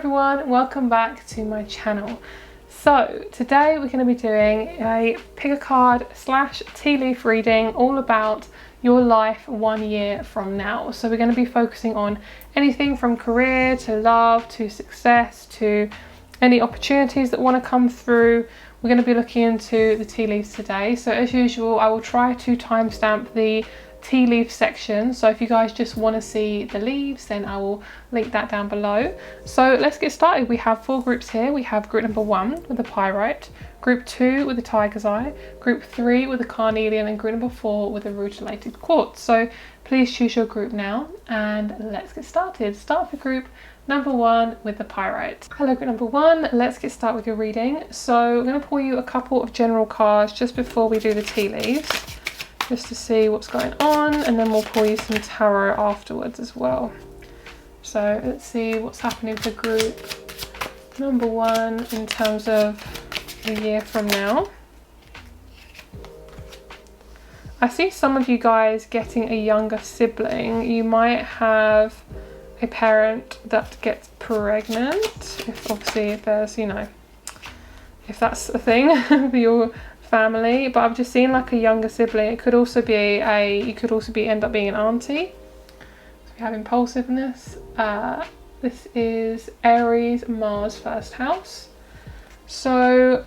everyone, welcome back to my channel. So today we're going to be doing a pick a card / tea leaf reading all about your life 1 year from now. So we're going to be focusing on anything from career to love to success to any opportunities that want to come through. We're going to be looking into the tea leaves today. So as usual, I will try to timestamp the tea leaf section, so if you guys just want to see the leaves, then I will link that down below. So let's get started. We have 4 groups here. We have group number 1 with the pyrite, group 2 with the tiger's eye, group 3 with the carnelian, and group number 4 with the rutilated quartz. So please choose your group now and let's get started. Start for group number 1 with the pyrite. Hello group number 1, let's get started with your reading. So I'm going to pull you a couple of general cards just before we do the tea leaves, just to see what's going on, and then we'll pull you some tarot afterwards as well. So let's see what's happening for group number 1 in terms of a year from now. I see some of you guys getting a younger sibling. You might have a parent that gets pregnant, if there's, you know, if that's a thing for your family. But I've just seen like a younger sibling. It could also be end up being an auntie. So we have impulsiveness. This is Aries, Mars, first house. So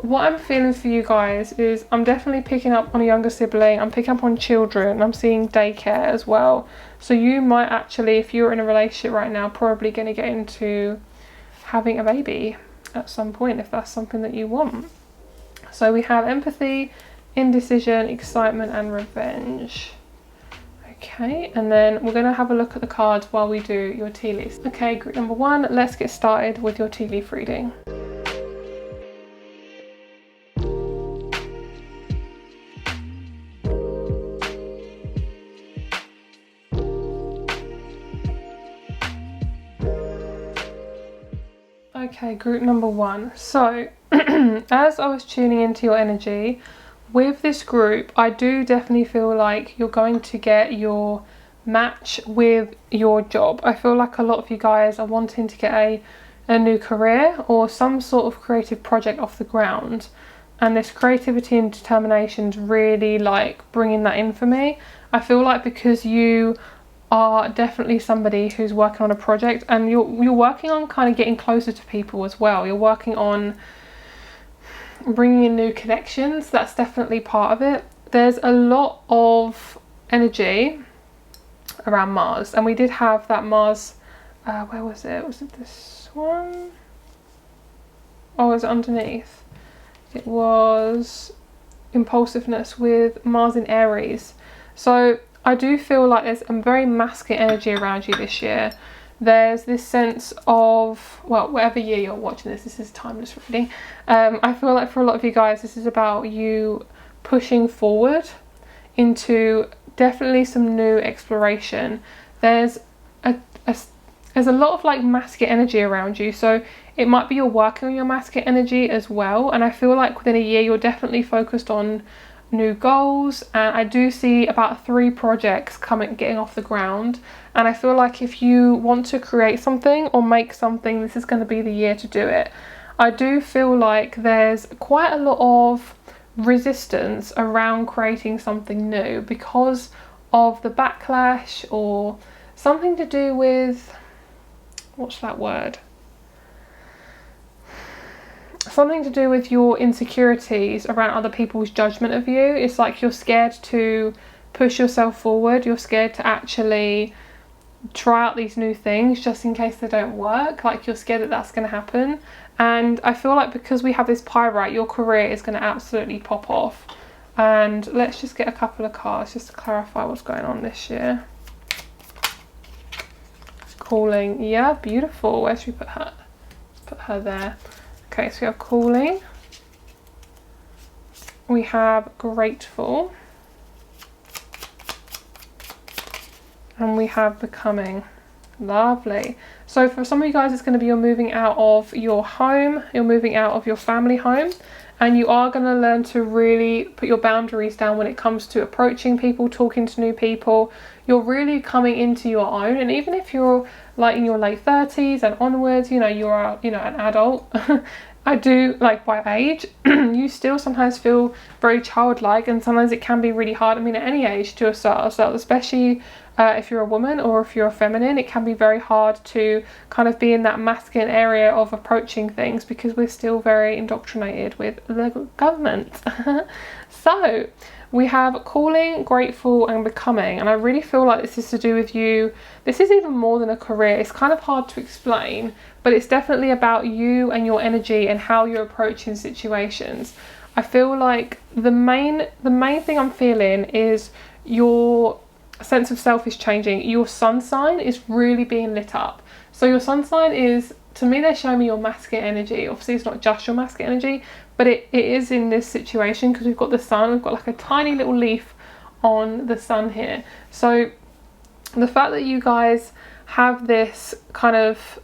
what I'm feeling for you guys is I'm definitely picking up on a younger sibling. I'm picking up on children. I'm seeing daycare as well. So you might actually, if you're in a relationship right now, probably going to get into having a baby at some point, if that's something that you want. So we have empathy, indecision, excitement, and revenge. Okay, and then we're going to have a look at the cards while we do your tea leaves. Okay, group number 1, let's get started with your tea leaf reading. Okay, group number 1. So as I was tuning into your energy with this group, I do definitely feel like you're going to get your match with your job. I feel like a lot of you guys are wanting to get a new career or some sort of creative project off the ground, and this creativity and determination is really like bringing that in for me. I feel like because you are definitely somebody who's working on a project, and you're working on kind of getting closer to people as well. You're working on bringing in new connections. That's definitely part of it. There's a lot of energy around Mars, and we did have that Mars, where was it? Was it this one? Oh, was it underneath? It was impulsiveness with Mars in Aries. So I do feel like there's a very masculine energy around you this year. There's this sense of, well, whatever year you're watching this is timeless reading. I feel like for a lot of you guys, this is about you pushing forward into definitely some new exploration. There's a lot of like masculine energy around you, so it might be you're working on your masculine energy as well. And I feel like within a year you're definitely focused on new goals, and I do see about 3 projects getting off the ground. And I feel like if you want to create something or make something, this is going to be the year to do it. I do feel like there's quite a lot of resistance around creating something new because of the backlash, or something to do with, what's that word? Something to do with your insecurities around other people's judgment of you. It's like you're scared to push yourself forward. You're scared to actually try out these new things just in case they don't work. Like you're scared that that's going to happen. And I feel like because we have this pyrite, your career is going to absolutely pop off. And let's just get a couple of cards just to clarify what's going on this year. Calling, yeah, beautiful. Where should we put her? Put her there. Okay, so we have calling, we have grateful, and we have becoming. Lovely. So for some of you guys, it's going to be you're moving out of your home, you're moving out of your family home, and you are going to learn to really put your boundaries down when it comes to approaching people, talking to new people. You're really coming into your own, and even if you're like in your late 30s and onwards, you know, you are, you know, an adult. I do, like, by age, you still sometimes feel very childlike, and sometimes it can be really hard. I mean, at any age to assert ourselves, especially if you're a woman or if you're feminine, it can be very hard to kind of be in that masculine area of approaching things because we're still very indoctrinated with the government. So we have calling, grateful, and becoming, and I really feel like this is to do with you. This is even more than a career. It's kind of hard to explain, but it's definitely about you and your energy and how you're approaching situations. I feel like the main thing I'm feeling is your sense of self is changing. Your sun sign is really being lit up. So your sun sign is, to me, they're showing me your masculine energy. Obviously it's not just your masculine energy, but it is in this situation because we've got the sun, we've got like a tiny little leaf on the sun here. So the fact that you guys have this kind of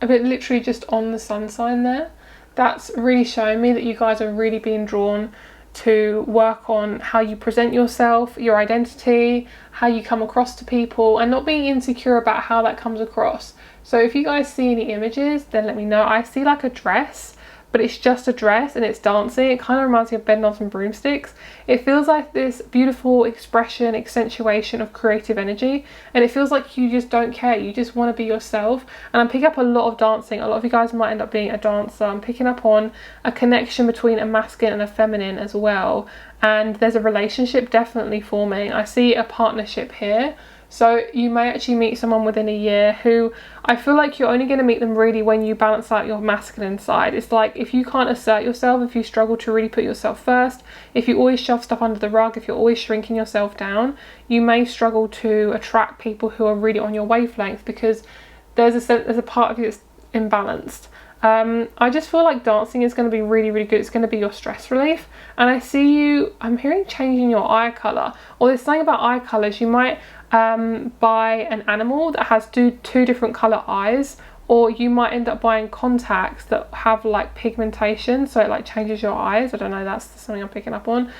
a bit literally just on the sun sign there, that's really showing me that you guys are really being drawn to work on how you present yourself, your identity, how you come across to people, and not being insecure about how that comes across. So if you guys see any images, then let me know. I see like a dress, but it's just a dress and it's dancing. It kind of reminds me of Bedknobs and Broomsticks. It feels like this beautiful expression, accentuation of creative energy, and it feels like you just don't care. You just want to be yourself. And I'm picking up a lot of dancing. A lot of you guys might end up being a dancer. I'm picking up on a connection between a masculine and a feminine as well. And there's a relationship definitely forming. I see a partnership here. So you may actually meet someone within a year who I feel like you're only going to meet them really when you balance out your masculine side. It's like if you can't assert yourself, if you struggle to really put yourself first, if you always shove stuff under the rug, if you're always shrinking yourself down, you may struggle to attract people who are really on your wavelength because there's a part of you that's imbalanced. I just feel like dancing is going to be really, really good. It's going to be your stress relief. And I see you, I'm hearing changing your eye colour. Or there's something about eye colours. You might buy an animal that has two different colour eyes, or you might end up buying contacts that have like pigmentation, so it like changes your eyes. I don't know, that's something I'm picking up on.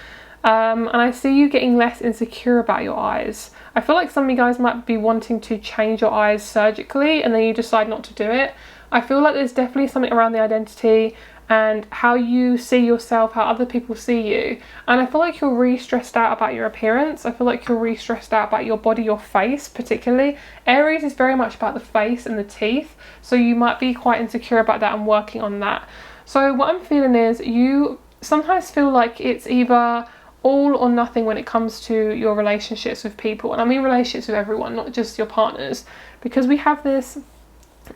And I see you getting less insecure about your eyes. I feel like some of you guys might be wanting to change your eyes surgically and then you decide not to do it. I feel like there's definitely something around the identity and how you see yourself, how other people see you. And I feel like you're really stressed out about your appearance. I feel like you're really stressed out about your body, your face particularly. Aries is very much about the face and the teeth, so you might be quite insecure about that and working on that. So what I'm feeling is you sometimes feel like it's either all or nothing when it comes to your relationships with people. And I mean relationships with everyone, not just your partners, because we have this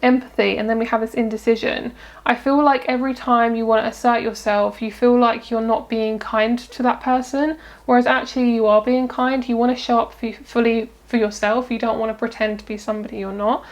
empathy and then we have this indecision. I feel like every time you want to assert yourself, you feel like you're not being kind to that person, whereas actually you are being kind. You want to show up fully for yourself. You don't want to pretend to be somebody you're not.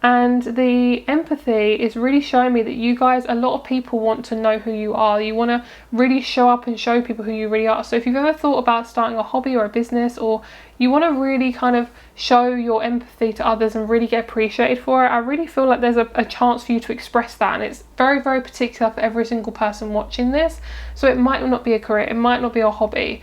And the empathy is really showing me that you guys, a lot of people want to know who you are. You want to really show up and show people who you really are. So if you've ever thought about starting a hobby or a business, or you want to really kind of show your empathy to others and really get appreciated for it, I really feel like there's a chance for you to express that. And it's very, very particular for every single person watching this. So it might not be a career, it might not be a hobby,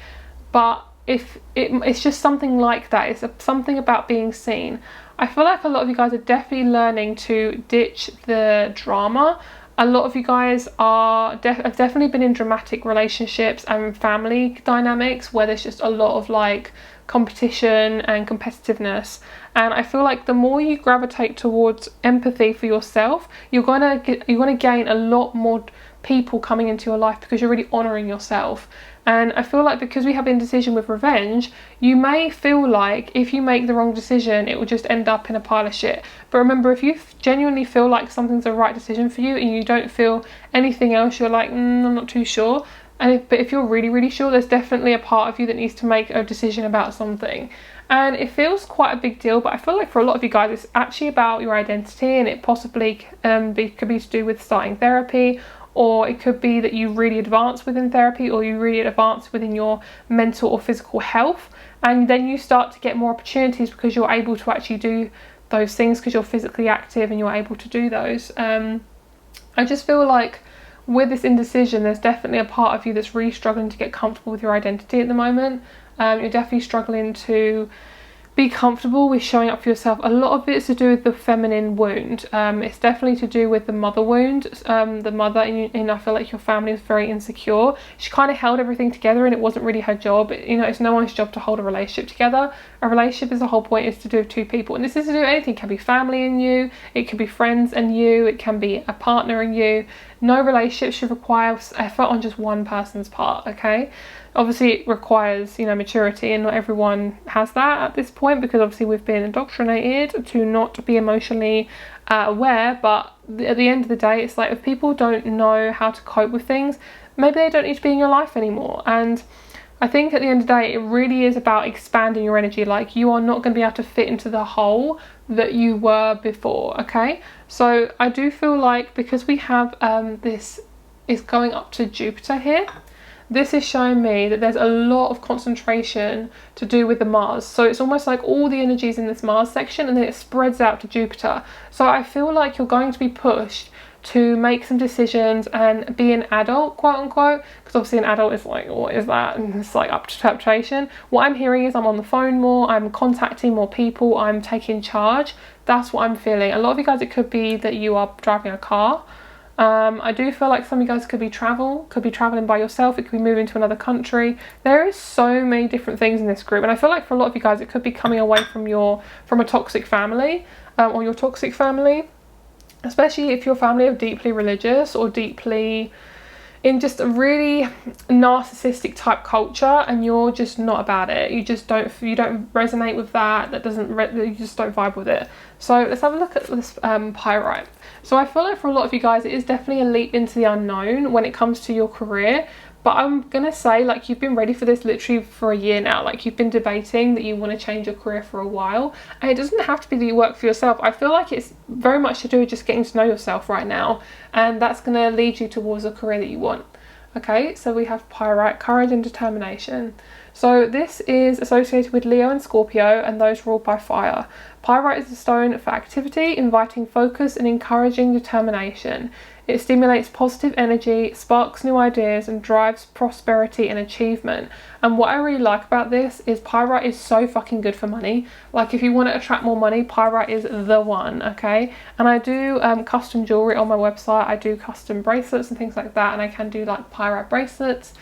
but if it's just something like that, it's something about being seen. I feel like a lot of you guys are definitely learning to ditch the drama. A lot of you guys have definitely been in dramatic relationships and family dynamics where there's just a lot of like competition and competitiveness. And I feel like the more you gravitate towards empathy for yourself, you're gonna gain a lot more people coming into your life because you're really honouring yourself. And I feel like because we have indecision with revenge, you may feel like if you make the wrong decision, it will just end up in a pile of shit. But remember, if you genuinely feel like something's the right decision for you and you don't feel anything else, you're like, I'm not too sure. But if you're really, really sure, there's definitely a part of you that needs to make a decision about something. And it feels quite a big deal, but I feel like for a lot of you guys, it's actually about your identity, and it possibly could be to do with starting therapy, or it could be that you really advance within therapy, or you really advance within your mental or physical health, and then you start to get more opportunities because you're able to actually do those things because you're physically active and you're able to do those. I just feel like with this indecision, there's definitely a part of you that's really struggling to get comfortable with your identity at the moment. You're definitely struggling to be comfortable with showing up for yourself. A lot of it's to do with the feminine wound. It's definitely to do with the mother wound. The mother, and I feel like your family is very insecure. She kind of held everything together and it wasn't really her job. You know, it's no one's job to hold a relationship together. A relationship is the whole point, is to do with two people. And this is to do with anything. It can be family and you, it can be friends and you, it can be a partner and you. No relationship should require effort on just one person's part, okay? Obviously it requires, you know, maturity, and not everyone has that at this point, because obviously we've been indoctrinated to not be emotionally aware. But at the end of the day, it's like, if people don't know how to cope with things, maybe they don't need to be in your life anymore. And I think at the end of the day, it really is about expanding your energy. Like, you are not going to be able to fit into the hole that you were before, okay? So I do feel like, because we have this is going up to Jupiter here, this is showing me that there's a lot of concentration to do with the Mars. So it's almost like all the energies in this Mars section, and then it spreads out to Jupiter. So I feel like you're going to be pushed to make some decisions and be an adult, quote unquote, because obviously an adult is like, what is that? And it's like up to interpretation. What I'm hearing is I'm on the phone more, I'm contacting more people, I'm taking charge. That's what I'm feeling. A lot of you guys, it could be that you are driving a car. I do feel like some of you guys could be traveling by yourself. It could be moving to another country. There is so many different things in this group, and I feel like for a lot of you guys, it could be coming away from a toxic family, or your toxic family, especially if your family are deeply religious or deeply in just a really narcissistic type culture, and you're just not about it. You don't resonate with that. You just don't vibe with it. So let's have a look at this pyrite. So I feel like for a lot of you guys, it is definitely a leap into the unknown when it comes to your career. But I'm gonna say, like, you've been ready for this literally for a year now. Like, you've been debating that you want to change your career for a while, and it doesn't have to be that you work for yourself. I feel like it's very much to do with just getting to know yourself right now, and that's gonna lead you towards a career that you want. Okay, so we have pyrite, courage and determination. So this is associated with Leo and Scorpio, and those ruled by fire. Pyrite is a stone for activity, inviting focus and encouraging determination. It stimulates positive energy, sparks new ideas, and drives prosperity and achievement. And what I really like about this is pyrite is so fucking good for money. Like, if you want to attract more money, pyrite is the one, okay? And I do custom jewelry on my website. I do custom bracelets and things like that, and I can do like pyrite bracelets.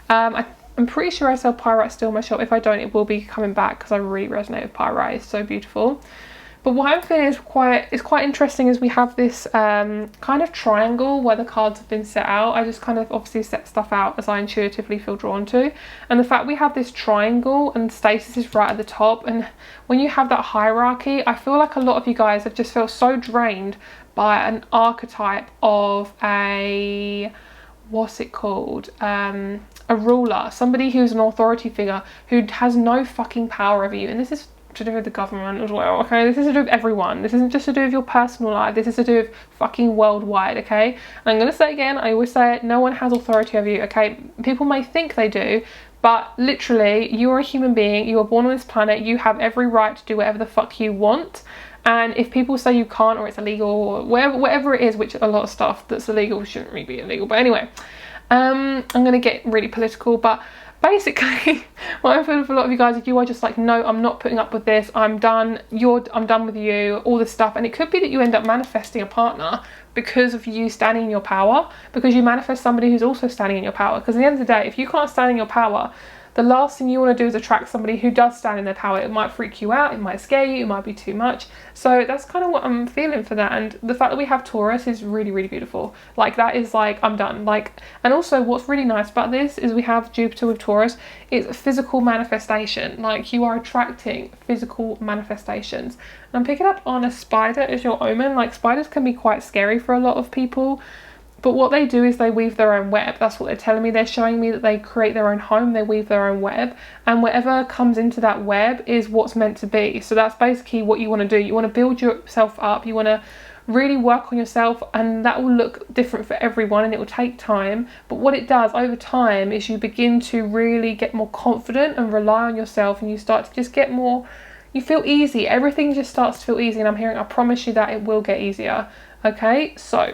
I'm pretty sure I sell pyrite still in my shop. If I don't, it will be coming back, because I really resonate with pyrite. It's so beautiful. But what I'm feeling is quite interesting is we have this kind of triangle where the cards have been set out. I just kind of obviously set stuff out as I intuitively feel drawn to. And the fact we have this triangle and stasis is right at the top. And when you have that hierarchy, I feel like a lot of you guys have just felt so drained by an archetype of a, what's it called? A ruler, somebody who's an authority figure who has no fucking power over you. And this is to do with the government as well, okay? This is to do with everyone. This isn't just to do with your personal life. This is to do with fucking worldwide, okay? And I'm gonna say again, I always say it, no one has authority over you, okay? People may think they do, but literally, you're a human being, you were born on this planet, you have every right to do whatever the fuck you want. And if people say you can't, or it's illegal, or whatever it is, which a lot of stuff that's illegal shouldn't really be illegal, but anyway, I'm gonna get really political, but basically, what I'm feeling for a lot of you guys, if you are just like, no, I'm not putting up with this, I'm done, I'm done with you, all this stuff. And it could be that you end up manifesting a partner because of you standing in your power, because you manifest somebody who's also standing in your power. Because at the end of the day, if you can't stand in your power, the last thing you want to do is attract somebody who does stand in their power. It might freak you out, it might scare you, it might be too much. So that's kind of what I'm feeling for that. And the fact that we have Taurus is really, really beautiful. Like, that is like, I'm done. Like, and also what's really nice about this is we have Jupiter with Taurus. It's physical manifestation. Like, you are attracting physical manifestations. And I'm picking up on a spider as your omen. Like, spiders can be quite scary for a lot of people. But what they do is they weave their own web. That's what they're telling me. They're showing me that they create their own home, they weave their own web, and whatever comes into that web is what's meant to be. So that's basically what you want to do. You want to build yourself up, you want to really work on yourself, and that will look different for everyone, and it will take time. But what it does over time is you begin to really get more confident and rely on yourself, and you start to just get more, you feel easy. Everything just starts to feel easy, and I'm hearing, I promise you that it will get easier. Okay, so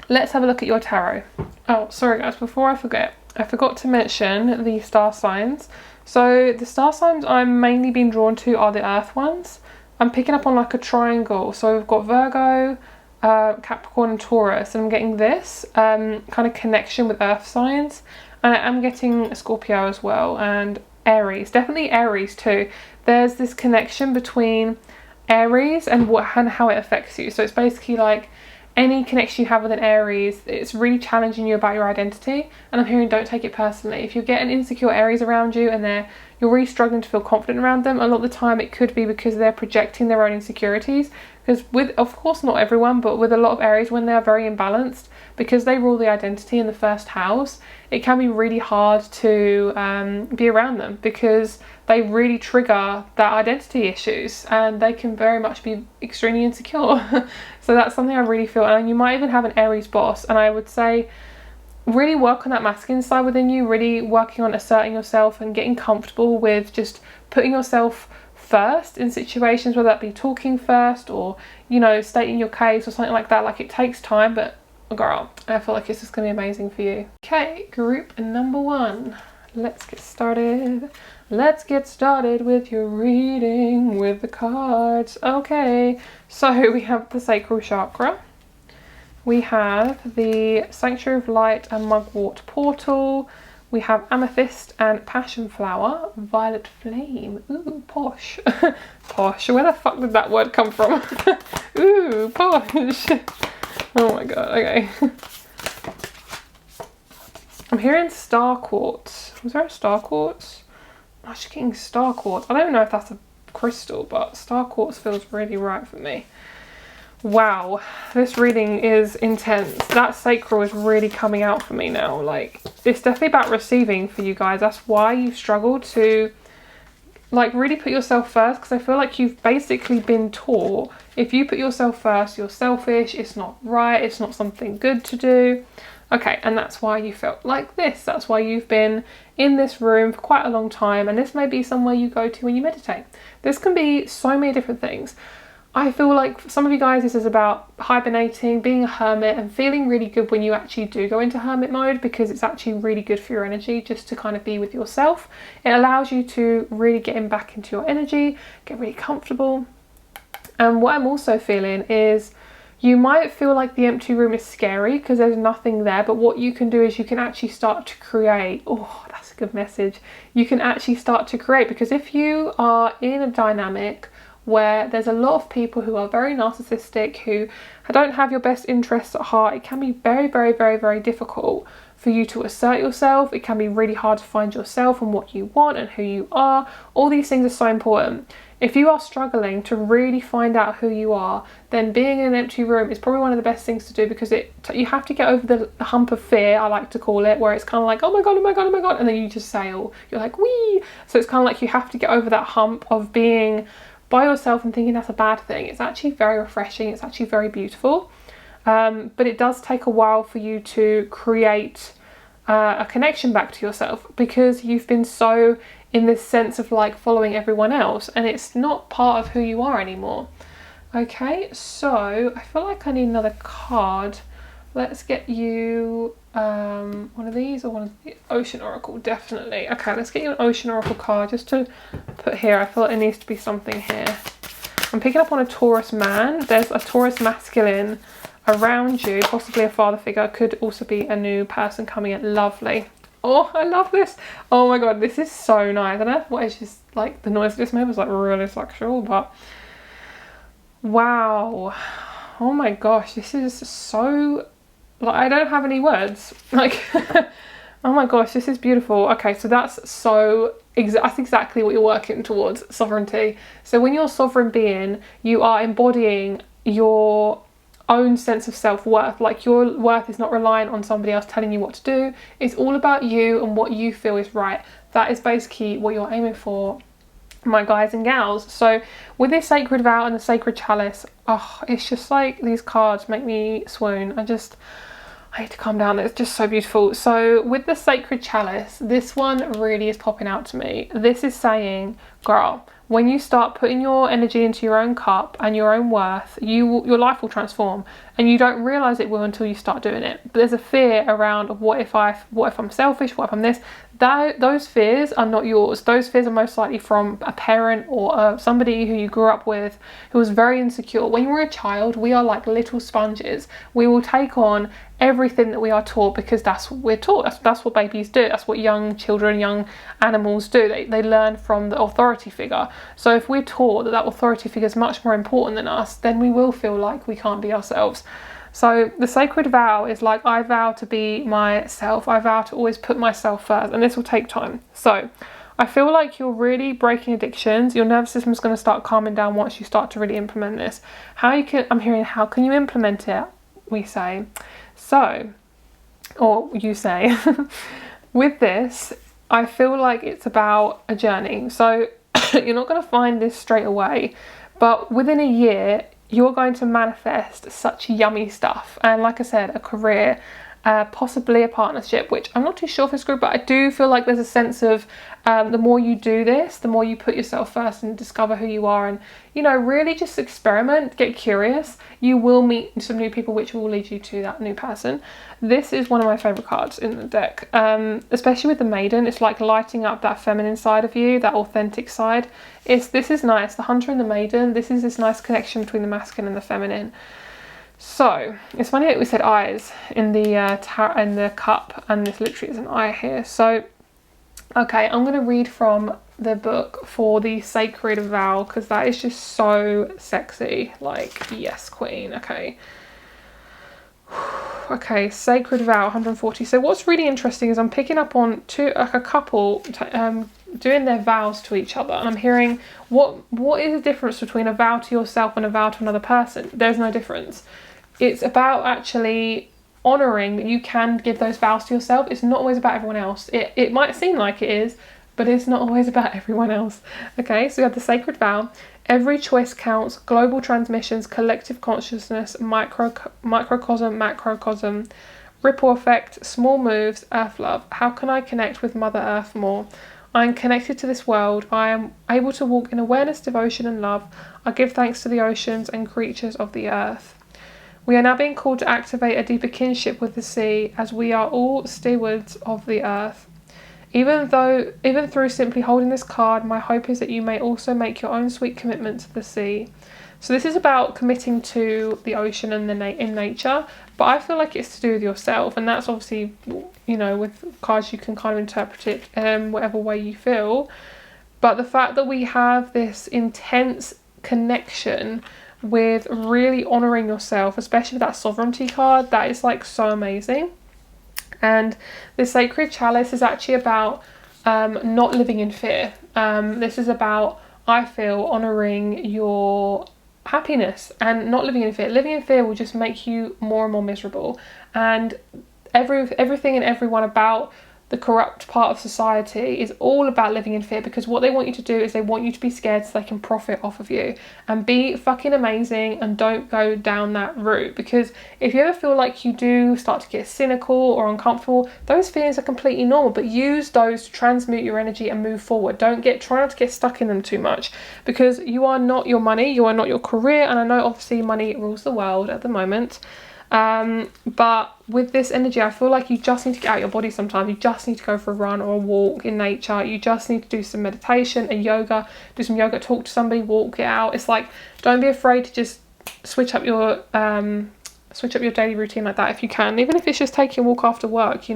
let's have a look at your tarot. Oh, sorry guys, before I forget, I forgot to mention the star signs. So the star signs I'm mainly being drawn to are the earth ones. I'm picking up on like a triangle. So we've got Virgo, Capricorn and Taurus, and I'm getting this kind of connection with earth signs. And I'm getting Scorpio as well, and Aries, definitely Aries too. There's this connection between Aries and how it affects you. So it's basically like any connection you have with an Aries, it's really challenging you about your identity. And I'm hearing don't take it personally. If you get an insecure Aries around you and you're really struggling to feel confident around them, a lot of the time it could be because they're projecting their own insecurities. Because with, of course not everyone, but with a lot of Aries, when they're very imbalanced, because they rule the identity in the first house, it can be really hard to be around them, because they really trigger that identity issues and they can very much be extremely insecure. So that's something I really feel. And you might even have an Aries boss, and I would say really work on that masculine side within you, really working on asserting yourself and getting comfortable with just putting yourself first in situations, whether that be talking first or, you know, stating your case or something like that. Like, it takes time, but girl, I feel like this is going to be amazing for you. Okay, group number 1. Let's get started. Let's get started with your reading with the cards. Okay, so we have the sacral chakra. We have the Sanctuary of Light and Mugwort portal. We have amethyst and passion flower, violet flame. Ooh, posh. Posh. Where the fuck did that word come from? Ooh, posh. Oh my god, okay. I'm hearing star quartz. Was there a star quartz? I'm actually getting star quartz. I don't know if that's a crystal, but star quartz feels really right for me. Wow, this reading is intense. That sacral is really coming out for me now. Like, it's definitely about receiving for you guys. That's why you've struggled to, like, really put yourself first, because I feel like you've basically been taught if you put yourself first, you're selfish, it's not right, it's not something good to do. Okay, and that's why you felt like this. That's why you've been in this room for quite a long time, and this may be somewhere you go to when you meditate. This can be so many different things. I feel like for some of you guys, this is about hibernating, being a hermit, and feeling really good when you actually do go into hermit mode, because it's actually really good for your energy just to kind of be with yourself. It allows you to really get back into your energy, get really comfortable. And what I'm also feeling is you might feel like the empty room is scary because there's nothing there, but what you can do is you can actually start to create. Oh, that's a good message. You can actually start to create, because if you are in a dynamic where there's a lot of people who are very narcissistic, who don't have your best interests at heart, it can be very, very, very, very difficult for you to assert yourself. It can be really hard to find yourself and what you want and who you are. All these things are so important. If you are struggling to really find out who you are, then being in an empty room is probably one of the best things to do, because you have to get over the hump of fear, I like to call it, where it's kind of like, oh my god, oh my god, oh my god, and then you just sail. You're like, wee! So it's kind of like you have to get over that hump of being by yourself and thinking that's a bad thing. It's actually very refreshing. It's actually very beautiful. But it does take a while for you to create a connection back to yourself, because you've been so in this sense of like following everyone else, and it's not part of who you are anymore. Okay, so I feel like I need another card. Let's get you one of these, or one of the Ocean Oracle, definitely. Okay, let's get you an Ocean Oracle card just to put here. I feel like there needs to be something here. I'm picking up on a Taurus man. There's a Taurus masculine around you, possibly a father figure, could also be a new person coming in. Lovely. Oh, I love this. Oh my god, this is so nice. I don't know what is just like the noise this made was like really sexual, but wow. Oh my gosh, this is so, like, I don't have any words. Like, oh my gosh, this is beautiful. Okay, so that's exactly what you're working towards, sovereignty. So when you're a sovereign being, you are embodying your own sense of self-worth. Like, your worth is not reliant on somebody else telling you what to do. It's all about you and what you feel is right. That is basically what you're aiming for, my guys and gals. So with this sacred vow and the sacred chalice, oh, it's just like these cards make me swoon. I need to calm down. It's just so beautiful. So with the sacred chalice, this one really is popping out to me. This is saying, girl, when you start putting your energy into your own cup and your own worth, your life will transform. and you don't realize it will until you start doing it. But there's a fear around what if I'm selfish, what if I'm this. Those fears are not yours. Those fears are most likely from a parent or somebody who you grew up with who was very insecure. When you're a child, we are like little sponges. We will take on everything that we are taught because that's what we're taught. That's what babies do. That's what young children, young animals do. They learn from the authority figure. So if we're taught that authority figure is much more important than us, then we will feel like we can't be ourselves. So the sacred vow is like, I vow to be myself. I vow to always put myself first, and this will take time. So I feel like you're really breaking addictions. Your nervous system is going to start calming down once you start to really implement this. How can you implement it? We say, so, or you say, with this, I feel like it's about a journey. So you're not going to find this straight away, but within a year, you're going to manifest such yummy stuff. And like I said, a career, possibly a partnership, which I'm not too sure for this group, but I do feel like there's a sense of the more you do this, the more you put yourself first and discover who you are, and really just experiment, get curious. You will meet some new people which will lead you to that new person. This is one of my favorite cards in the deck, especially with the Maiden. It's like lighting up that feminine side of you, that authentic side. This is nice. The Hunter and the Maiden, this is this nice connection between the masculine and the feminine. So it's funny that we said eyes in the cup, and this literally is an eye here. So okay, I'm going to read from the book for the sacred vow, because that is just so sexy. Like, yes, queen. Okay, sacred vow 140. So what's really interesting is I'm picking up on a couple doing their vows to each other, and I'm hearing what is the difference between a vow to yourself and a vow to another person? There's no difference. It's about actually honouring that you can give those vows to yourself. It's not always about everyone else. It might seem like it is, but it's not always about everyone else. Okay, so we have the sacred vow. Every choice counts. Global transmissions, collective consciousness, microcosm, macrocosm, ripple effect, small moves, earth love. How can I connect with Mother Earth more? I am connected to this world. I am able to walk in awareness, devotion and love. I give thanks to the oceans and creatures of the earth. We are now being called to activate a deeper kinship with the sea, as we are all stewards of the earth. Even through simply holding this card, my hope is that you may also make your own sweet commitment to the sea. So this is about committing to the ocean and in nature, but I feel like it's to do with yourself, and that's obviously, with cards you can kind of interpret it whatever way you feel. But the fact that we have this intense connection with really honouring yourself, especially with that sovereignty card, that is like so amazing. And the sacred chalice is actually about not living in fear. This is about, I feel, honouring your happiness and not living in fear. Living in fear will just make you more and more miserable. And everything and everyone about the corrupt part of society is all about living in fear, because what they want you to do is they want you to be scared so they can profit off of you, and be fucking amazing, and don't go down that route. Because if you ever feel like you do start to get cynical or uncomfortable, those feelings are completely normal, but use those to transmute your energy and move forward. Try not to get stuck in them too much, because you are not your money, you are not your career, and I know obviously money rules the world at the moment. But with this energy, I feel like you just need to get out your body sometimes. You just need to go for a run or a walk in nature. You just need to do some meditation and yoga, talk to somebody, walk it out. It's like, don't be afraid to just switch up your daily routine like that if you can, even if it's just taking a walk after work.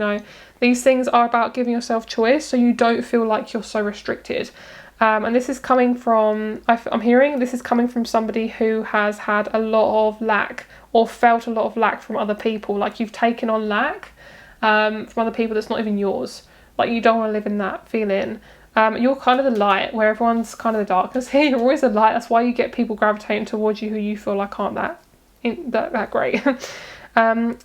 These things are about giving yourself choice, so you don't feel like you're so restricted. And this is coming from, I'm hearing this is coming from somebody who has had a lot of lack, or felt a lot of lack from other people. Like, you've taken on lack from other people that's not even yours. Like, you don't want to live in that feeling. You're kind of the light, where everyone's kind of the darkness. Here, you're always the light. That's why you get people gravitating towards you who you feel like aren't that great.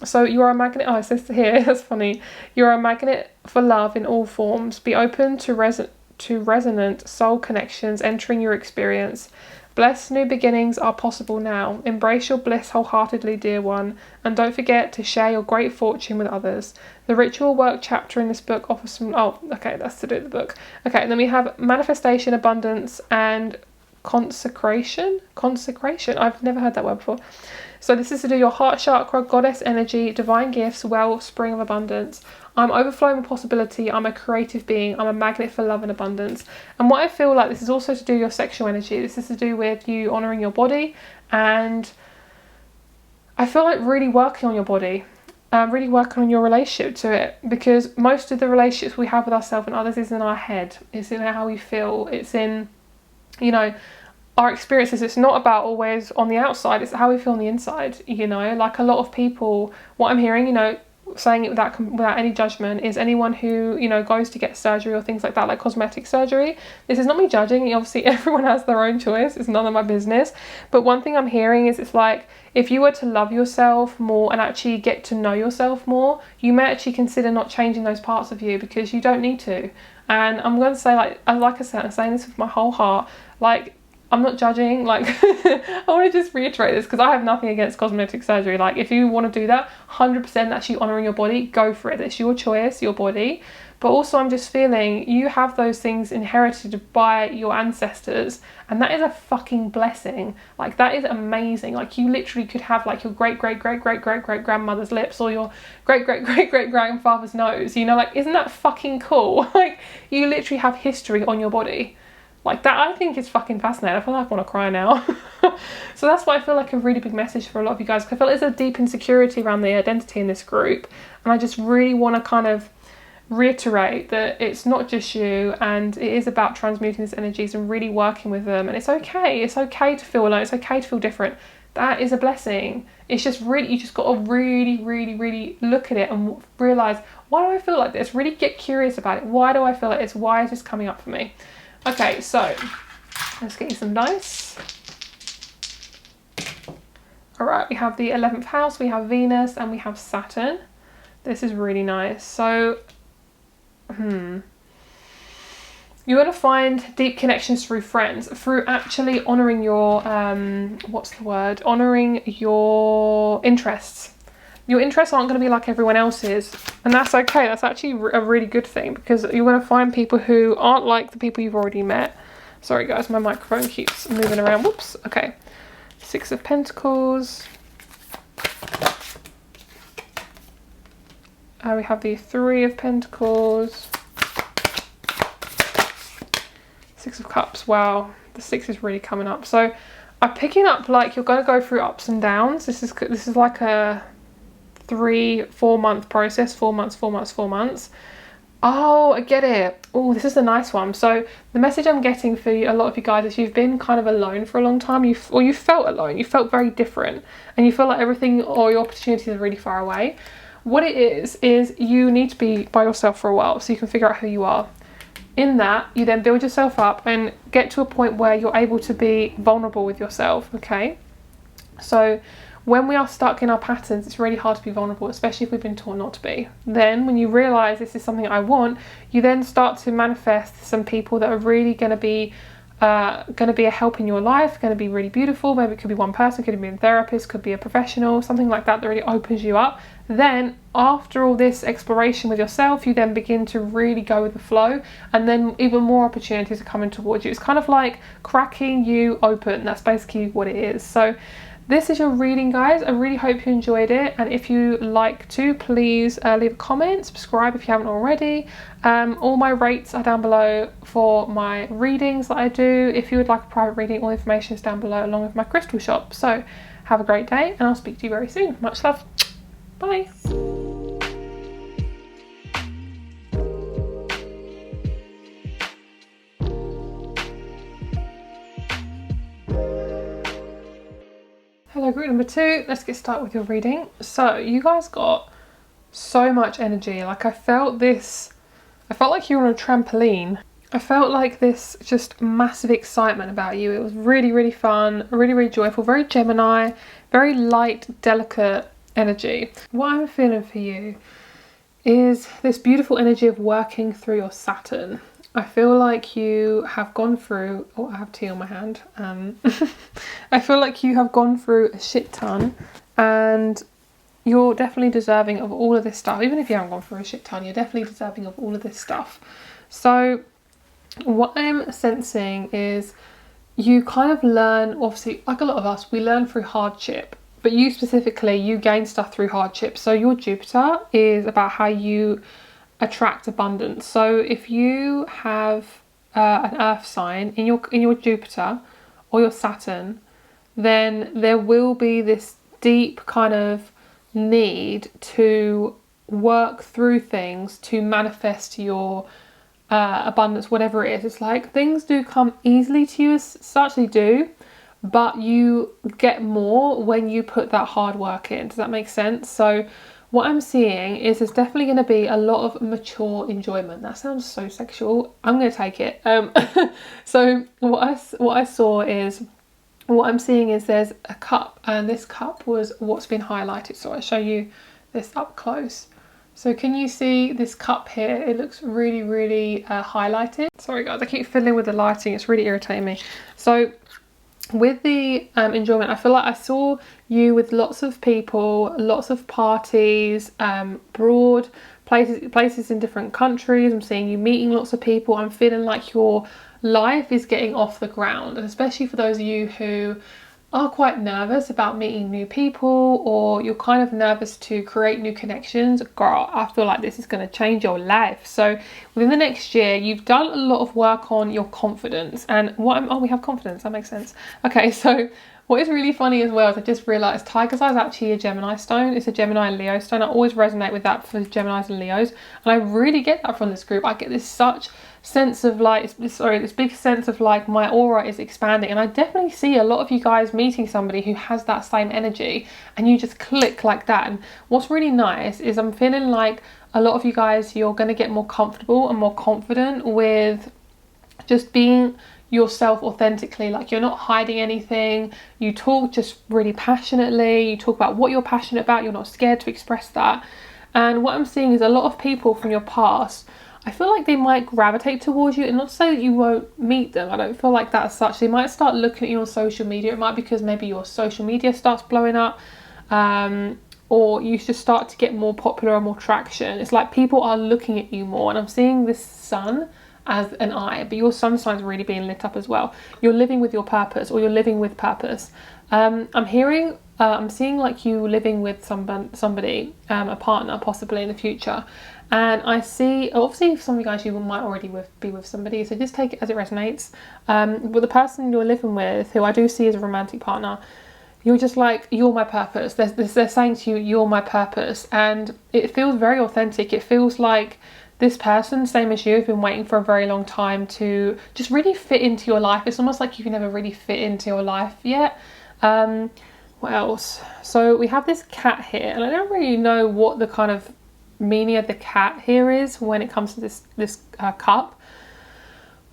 So you are a magnet. Oh, it says here, that's funny. You're a magnet for love in all forms. Be open to resonant soul connections entering your experience. Blessed new beginnings are possible now. Embrace your bliss wholeheartedly, dear one, and don't forget to share your great fortune with others. The ritual work chapter in this book offers some... Oh, okay, that's to do with the book. Okay, and then we have manifestation, abundance, and consecration. I've never heard that word before. So this is to do your heart chakra, goddess energy, divine gifts, wellspring of abundance. I'm overflowing with possibility. I'm a creative being. I'm a magnet for love and abundance. And what I feel like this is also to do your sexual energy. This is to do with you honouring your body, and I feel like really working on your body. Really working on your relationship to it, because most of the relationships we have with ourselves and others is in our head. It's in how we feel. It's in, you know, our experiences. It's not about always on the outside, it's how we feel on the inside, you know. Like a lot of people, what I'm hearing, you know, saying it without any judgment, is anyone who, you know, goes to get surgery or things like that, like cosmetic surgery. This is not me judging. Obviously everyone has their own choice, it's none of my business. But one thing I'm hearing is, it's like, if you were to love yourself more and actually get to know yourself more, you may actually consider not changing those parts of you, because you don't need to. And I'm going to say, like I said, I'm saying this with my whole heart, like, I'm not judging, like, I want to just reiterate this, because I have nothing against cosmetic surgery. Like, if you want to do that, 100% that's you honouring your body, go for it. It's your choice, your body. But also I'm just feeling you have those things inherited by your ancestors, and that is a fucking blessing. Like, that is amazing. Like, you literally could have like your great grandmother's lips, or your great grandfather's nose, you know. Like, isn't that fucking cool? Like, you literally have history on your body. Like, that, I think, is fucking fascinating. I feel like I want to cry now. So that's why I feel like a really big message for a lot of you guys. I feel like there's a deep insecurity around the identity in this group, and I just really want to kind of reiterate that it's not just you, and it is about transmuting these energies and really working with them. And it's okay to feel alone, it's okay to feel different. That is a blessing. It's just really, you just got to really look at it and realize, why do I feel like this? Really get curious about it. Why do I feel like this? Why is this coming up for me? Okay, so let's get you some dice. Alright, we have the 11th house, we have Venus, and we have Saturn. This is really nice. So, you're going to find deep connections through friends, through actually honouring your, honouring your interests. Your interests aren't going to be like everyone else's, and that's okay. That's actually a really good thing, because you're going to find people who aren't like the people you've already met. Sorry guys, my microphone keeps moving around. Whoops. Okay. 6 of Pentacles. We have the 3 of Pentacles. 6 of Cups. Wow, the 6 is really coming up. So I'm picking up, like, you're going to go through ups and downs. This is like a 3-4 month process. 4 months. Oh, I get it. Oh, this is a nice one. So the message I'm getting for a lot of you guys is, you've been kind of alone for a long time. You felt alone. You felt very different, and you feel like everything or your opportunities are really far away. What it is you need to be by yourself for a while, so you can figure out who you are. In that, you then build yourself up and get to a point where you're able to be vulnerable with yourself, okay? So when we are stuck in our patterns, it's really hard to be vulnerable, especially if we've been taught not to be. Then when you realise this is something I want, you then start to manifest some people that are really going to be a help in your life, going to be really beautiful. Maybe it could be one person, could be a therapist, could be a professional, something like that really opens you up. Then after all this exploration with yourself, you then begin to really go with the flow, and then even more opportunities are coming towards you. It's kind of like cracking you open. That's basically what it is. So this is your reading, guys. I really hope you enjoyed it, and if you like to, please leave a comment, subscribe if you haven't already. All my rates are down below for my readings that I do. If you would like a private reading, all the information is down below, along with my crystal shop. So have a great day, and I'll speak to you very soon. Much love. Bye. Hello, group number 2. Let's get started with your reading. So you guys got so much energy. Like, I felt like you were on a trampoline. I felt like this just massive excitement about you. It was really fun, really joyful, very Gemini, very light, delicate energy. What I'm feeling for you is this beautiful energy of working through your Saturn. I feel like you have gone through, oh, I have tea on my hand. I feel like you have gone through a shit ton, and you're definitely deserving of all of this stuff. Even if you haven't gone through a shit ton, you're definitely deserving of all of this stuff. So what I'm sensing is you kind of learn, obviously, like a lot of us, we learn through hardship. but you specifically, you gain stuff through hardship. So your Jupiter is about how you attract abundance. So if you have an earth sign in your Jupiter or your Saturn, then there will be this deep kind of need to work through things to manifest your abundance, whatever it is. It's like things do come easily to you, as such they do, but you get more when you put that hard work in. Does that make sense? So what I'm seeing is there's definitely going to be a lot of mature enjoyment. That sounds so sexual. I'm going to take it. So what I saw is, what I'm seeing is there's a cup, and this cup was what's been highlighted. So I'll show you this up close. So can you see this cup here? It looks really, really highlighted. Sorry guys, I keep fiddling with the lighting. It's really irritating me. So with the enjoyment, I feel like I saw you with lots of people, lots of parties, broad places in different countries. I'm seeing you meeting lots of people. I'm feeling like your life is getting off the ground, and especially for those of you who are quite nervous about meeting new people, or you're kind of nervous to create new connections, girl, I feel like this is going to change your life. So within the next year, you've done a lot of work on your confidence. And we have confidence, that makes sense. Okay, so what is really funny as well is I just realised Tiger's Eye is actually a Gemini stone. It's a Gemini and Leo stone. I always resonate with that for Geminis and Leos, and I really get that from this group. I get this such sense of like, this big sense of like my aura is expanding, and I definitely see a lot of you guys meeting somebody who has that same energy, and you just click like that. And what's really nice is I'm feeling like a lot of you guys, you're going to get more comfortable and more confident with just being yourself authentically. Like, you're not hiding anything, you talk just really passionately, you talk about what you're passionate about, you're not scared to express that. And what I'm seeing is a lot of people from your past, I feel like they might gravitate towards you, and not to say that you won't meet them, I don't feel like that as such. They might start looking at you on social media. It might be because maybe your social media starts blowing up, or you just start to get more popular and more traction. It's like people are looking at you more, and I'm seeing this sun as an eye, but your sun sign's really being lit up as well. You're living with your purpose, or you're living with purpose. I'm seeing like you living with somebody, a partner possibly in the future. And I see, obviously for some of you guys, you might already be with somebody, so just take it as it resonates. But the person you're living with, who I do see as a romantic partner, you're just like, you're my purpose. They're saying to you, you're my purpose. And it feels very authentic. It feels like this person, same as you, have been waiting for a very long time to just really fit into your life. It's almost like you've never really fit into your life yet. What else? So we have this cat here, and I don't really know what the kind of meaning of the cat here is when it comes to this cup.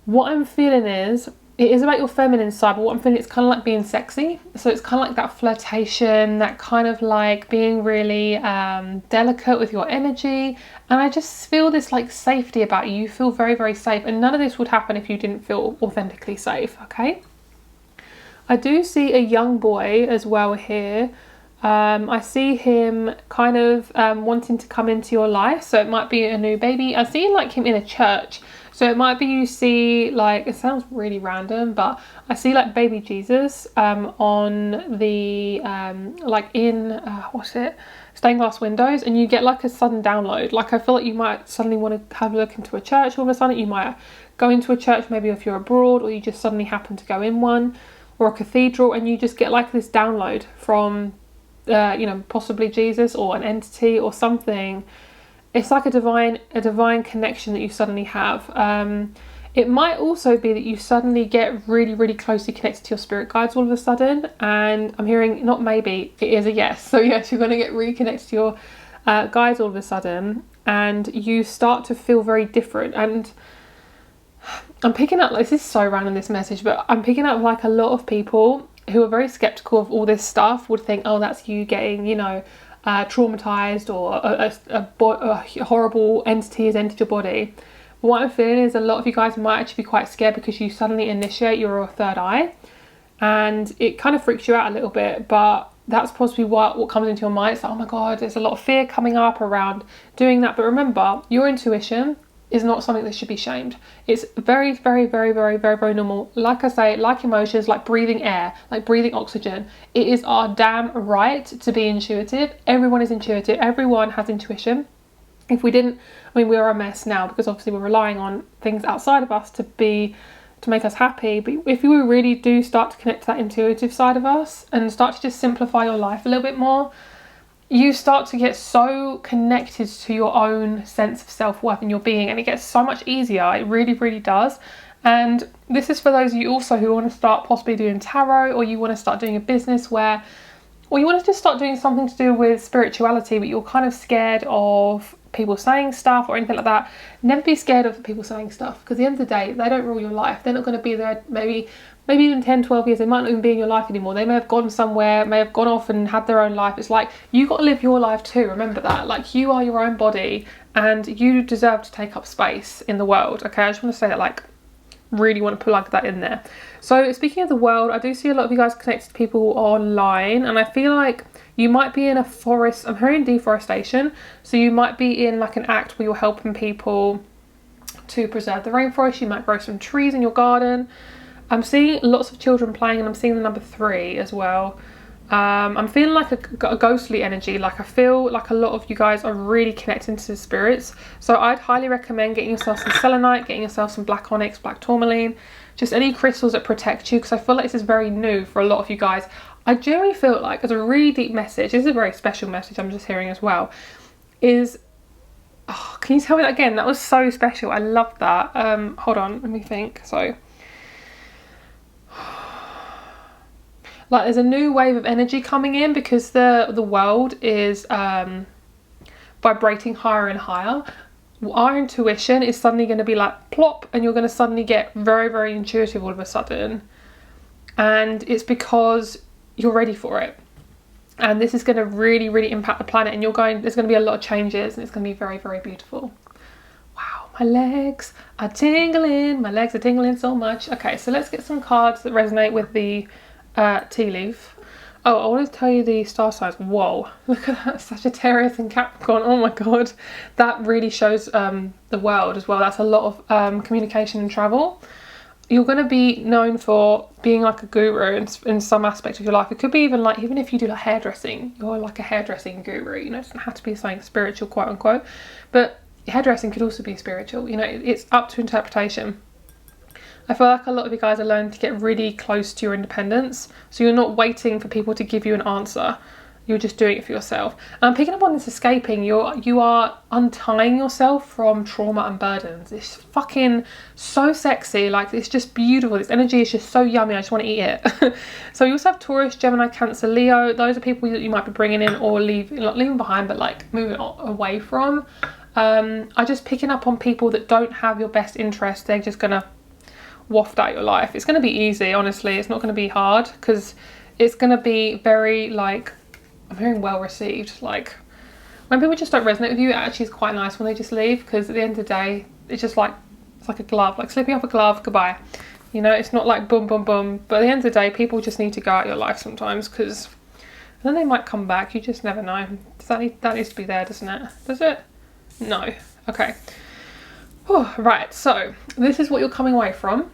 What I'm feeling is, it is about your feminine side, but what I'm feeling, it's kind of like being sexy. So it's kind of like that flirtation, that kind of like being really delicate with your energy. And I just feel this like safety about you. You feel very, very safe. And none of this would happen if you didn't feel authentically safe, okay? I do see a young boy as well here. I see him kind of wanting to come into your life. So it might be a new baby. I see like him in a church. So it might be you see like, it sounds really random, but I see like baby Jesus on the, like in, what's it? Stained glass windows, and you get like a sudden download. Like, I feel like you might suddenly want to have a look into a church all of a sudden. You might go into a church, maybe if you're abroad, or you just suddenly happen to go in one, or a cathedral, and you just get like this download from, you know, possibly Jesus or an entity or something. It's like a divine connection that you suddenly have. It might also be that you suddenly get really, really closely connected to your spirit guides all of a sudden. And I'm hearing, not maybe, it is a yes. So yes, you're going to get reconnected to your guides all of a sudden, and you start to feel very different. And I'm picking up, like, this is so random, this message, but I'm picking up like a lot of people who are very skeptical of all this stuff would think, oh, that's you getting, you know, traumatized, or a horrible entity has entered your body. But what I'm feeling is a lot of you guys might actually be quite scared because you suddenly initiate your third eye, and it kind of freaks you out a little bit. But that's possibly what comes into your mind. It's like, oh my god, there's a lot of fear coming up around doing that. But remember, your intuition, is not something that should be shamed. It's very, very, very, very, very, very normal. Like I say, like emotions, like breathing air, like breathing oxygen. It is our damn right to be intuitive. Everyone is intuitive. Everyone has intuition. If we didn't, I mean, we're a mess now because obviously we're relying on things outside of us to make us happy. But if you really do start to connect to that intuitive side of us and start to just simplify your life a little bit more, you start to get so connected to your own sense of self-worth and your being, and it gets so much easier. It really, really does. And this is for those of you also who want to start possibly doing tarot, or you want to start doing a business or you want to just start doing something to do with spirituality, but you're kind of scared of people saying stuff or anything like that. Never be scared of people saying stuff, because at the end of the day, they don't rule your life. They're not going to be there maybe even 10, 12 years. They might not even be in your life anymore. They may have gone somewhere, may have gone off and had their own life. It's like, you got to live your life too. Remember that. Like, you are your own body and you deserve to take up space in the world. Okay, I just want to say that, like, really want to plug that in there. So speaking of the world, I do see a lot of you guys connected to people online, and I feel like you might be in a forest. I'm hearing deforestation, so you might be in like an act where you're helping people to preserve the rainforest. You might grow some trees in your garden. I'm seeing lots of children playing, and I'm seeing the number 3 as well. I'm feeling like a ghostly energy. Like, I feel like a lot of you guys are really connecting to the spirits. So I'd highly recommend getting yourself some selenite, getting yourself some black onyx, black tourmaline, just any crystals that protect you, because I feel like this is very new for a lot of you guys. I genuinely feel like there's a really deep message. This is a very special message I'm just hearing as well. Can you tell me that again? That was so special. I love that. Hold on, let me think. So, like, there's a new wave of energy coming in because the world is vibrating higher and higher. Our intuition is suddenly going to be like plop, and you're going to suddenly get very, very intuitive all of a sudden, and it's because you're ready for it. And this is going to really, really impact the planet, and there's going to be a lot of changes, and it's going to be very, very beautiful. Wow, my legs are tingling. My legs are tingling so much. Okay, so let's get some cards that resonate with the tea leaf. Oh, I want to tell you the star signs. Whoa, look at that, Sagittarius and Capricorn. Oh my god, that really shows the world as well. That's a lot of communication and travel. You're going to be known for being like a guru in some aspect of your life. It could be even if you do like hairdressing, you're like a hairdressing guru. You know, it doesn't have to be something spiritual, quote unquote, but hairdressing could also be spiritual. You know, it's up to interpretation. I feel like a lot of you guys are learning to get really close to your independence. So you're not waiting for people to give you an answer. You're just doing it for yourself. And picking up on this escaping, you are untying yourself from trauma and burdens. It's fucking so sexy. Like, it's just beautiful. This energy is just so yummy. I just want to eat it. So you also have Taurus, Gemini, Cancer, Leo. Those are people that you might be bringing in or not leaving behind, but like moving away from. I'm just picking up on people that don't have your best interest. They're just going to waft out your life. It's going to be easy, honestly. It's not going to be hard, because it's going to be very, like, I'm hearing well received. Like, when people just don't resonate with you, it actually is quite nice when they just leave, because at the end of the day, it's just like, it's like a glove, like slipping off a glove, goodbye. You know, it's not like boom, boom, boom. But at the end of the day, people just need to go out of your life sometimes, because then they might come back. You just never know. That needs to be there, doesn't it? Does it? No. Okay. Oh, right, so this is what you're coming away from,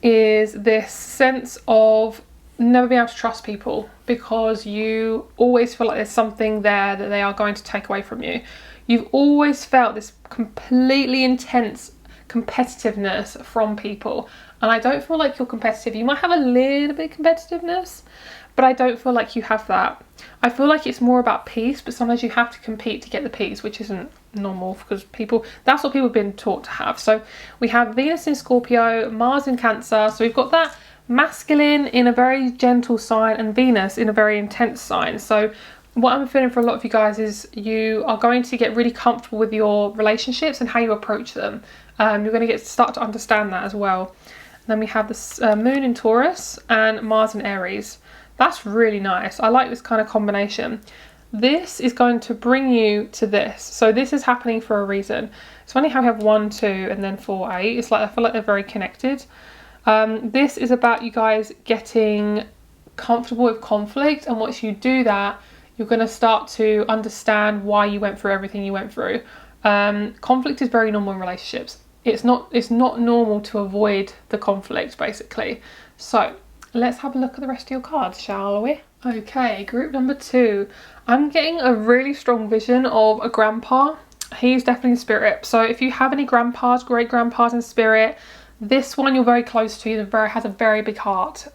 is this sense of never being able to trust people, because you always feel like there's something there that they are going to take away from you. You've always felt this completely intense competitiveness from people, and I don't feel like you're competitive. You might have a little bit of competitiveness, but I don't feel like you have that. I feel like it's more about peace, but sometimes you have to compete to get the peace, which isn't normal, because that's what people have been taught to have. So we have Venus in Scorpio, Mars in Cancer. So we've got that masculine in a very gentle sign and Venus in a very intense sign. So what I'm feeling for a lot of you guys is you are going to get really comfortable with your relationships and how you approach them. You're going to start to understand that as well. And then we have this Moon in Taurus and Mars in Aries. That's really nice. I like this kind of combination. This is going to bring you to this. So this is happening for a reason. It's funny how we have 1, 2 and then 4, 8. It's like, I feel like they're very connected. This is about you guys getting comfortable with conflict, and once you do that, you're going to start to understand why you went through everything you went through. Conflict is very normal in relationships. It's not normal to avoid the conflict, basically. So let's have a look at the rest of your cards, shall we? Okay, group number 2. I'm getting a really strong vision of a grandpa. He's definitely in spirit. So if you have any grandpas, great grandpas in spirit, this one you're very close to, has a very big heart.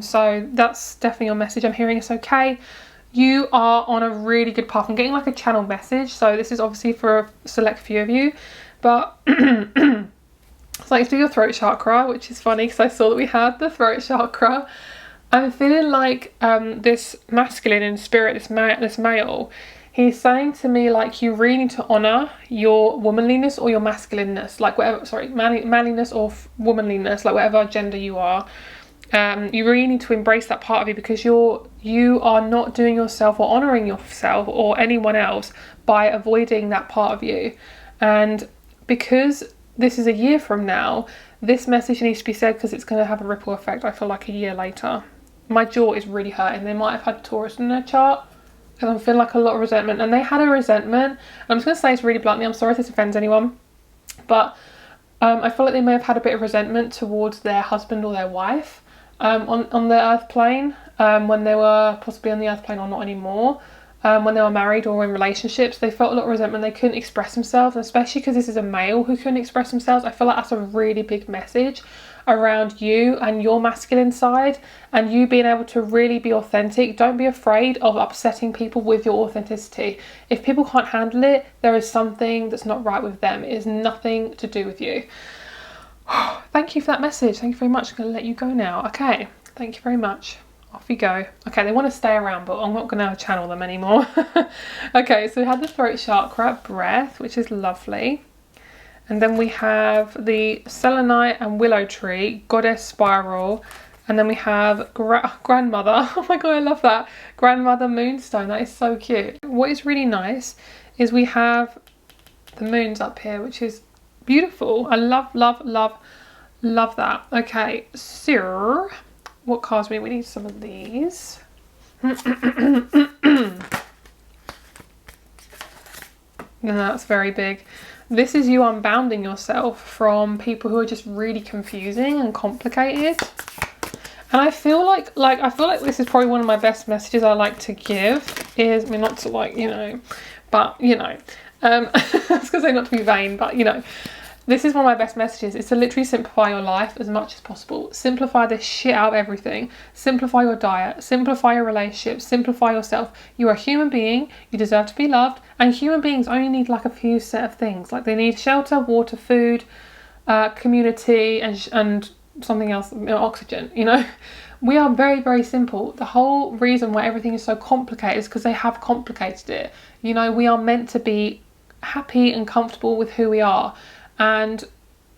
So that's definitely your message. I'm hearing it's okay. You are on a really good path. I'm getting like a channel message. So this is obviously for a select few of you. But it's like to do your throat chakra, which is funny because I saw that we had the throat chakra. I'm feeling like this masculine in spirit, this male, he's saying to me like you really need to honour your womanliness or your masculineness, like whatever, manliness or womanliness, like whatever gender you are. You really need to embrace that part of you because you are not doing yourself or honouring yourself or anyone else by avoiding that part of you. And because this is a year from now, this message needs to be said because it's going to have a ripple effect, I feel like, a year later. My jaw is really hurting. They might have had Taurus in their chart because I'm feeling like a lot of resentment. And they had a resentment. I'm just going to say this really bluntly. I'm sorry if this offends anyone. But I feel like they may have had a bit of resentment towards their husband or their wife on the earth plane when they were possibly on the earth plane or not anymore. When they were married or in relationships, they felt a lot of resentment. They couldn't express themselves, and especially because this is a male who couldn't express themselves. I feel like that's a really big message around you and your masculine side and you being able to really be authentic. Don't be afraid of upsetting people with your authenticity. If people can't handle it, there is something that's not right with them. It is nothing to do with you. Thank you for that message. Thank you very much. I'm going to let you go now. Okay, thank you very much. Off you go. Okay, they want to stay around, but I'm not going to channel them anymore. Okay, so we had the throat chakra, breath, which is lovely. And then we have the selenite and willow tree, goddess spiral. And then we have grandmother. Oh my god, I love that. Grandmother moonstone. That is so cute. What is really nice is we have the moons up here, which is beautiful. I love that. Okay, so what cards we need some of these. No, that's very big. This is you unbounding yourself from people who are just really confusing and complicated. And I feel like this is probably one of my best messages I like to give is, I mean, not to like, you know, but you know, I was gonna say not to be vain, but you know, this is one of my best messages. It's to literally simplify your life as much as possible. Simplify the shit out of everything. Simplify your diet. Simplify your relationships. Simplify yourself. You are a human being. You deserve to be loved. And human beings only need like a few set of things. Like they need shelter, water, food, community, and something else, you know, oxygen, you know. We are very, very simple. The whole reason why everything is so complicated is because they have complicated it. You know, we are meant to be happy and comfortable with who we are. And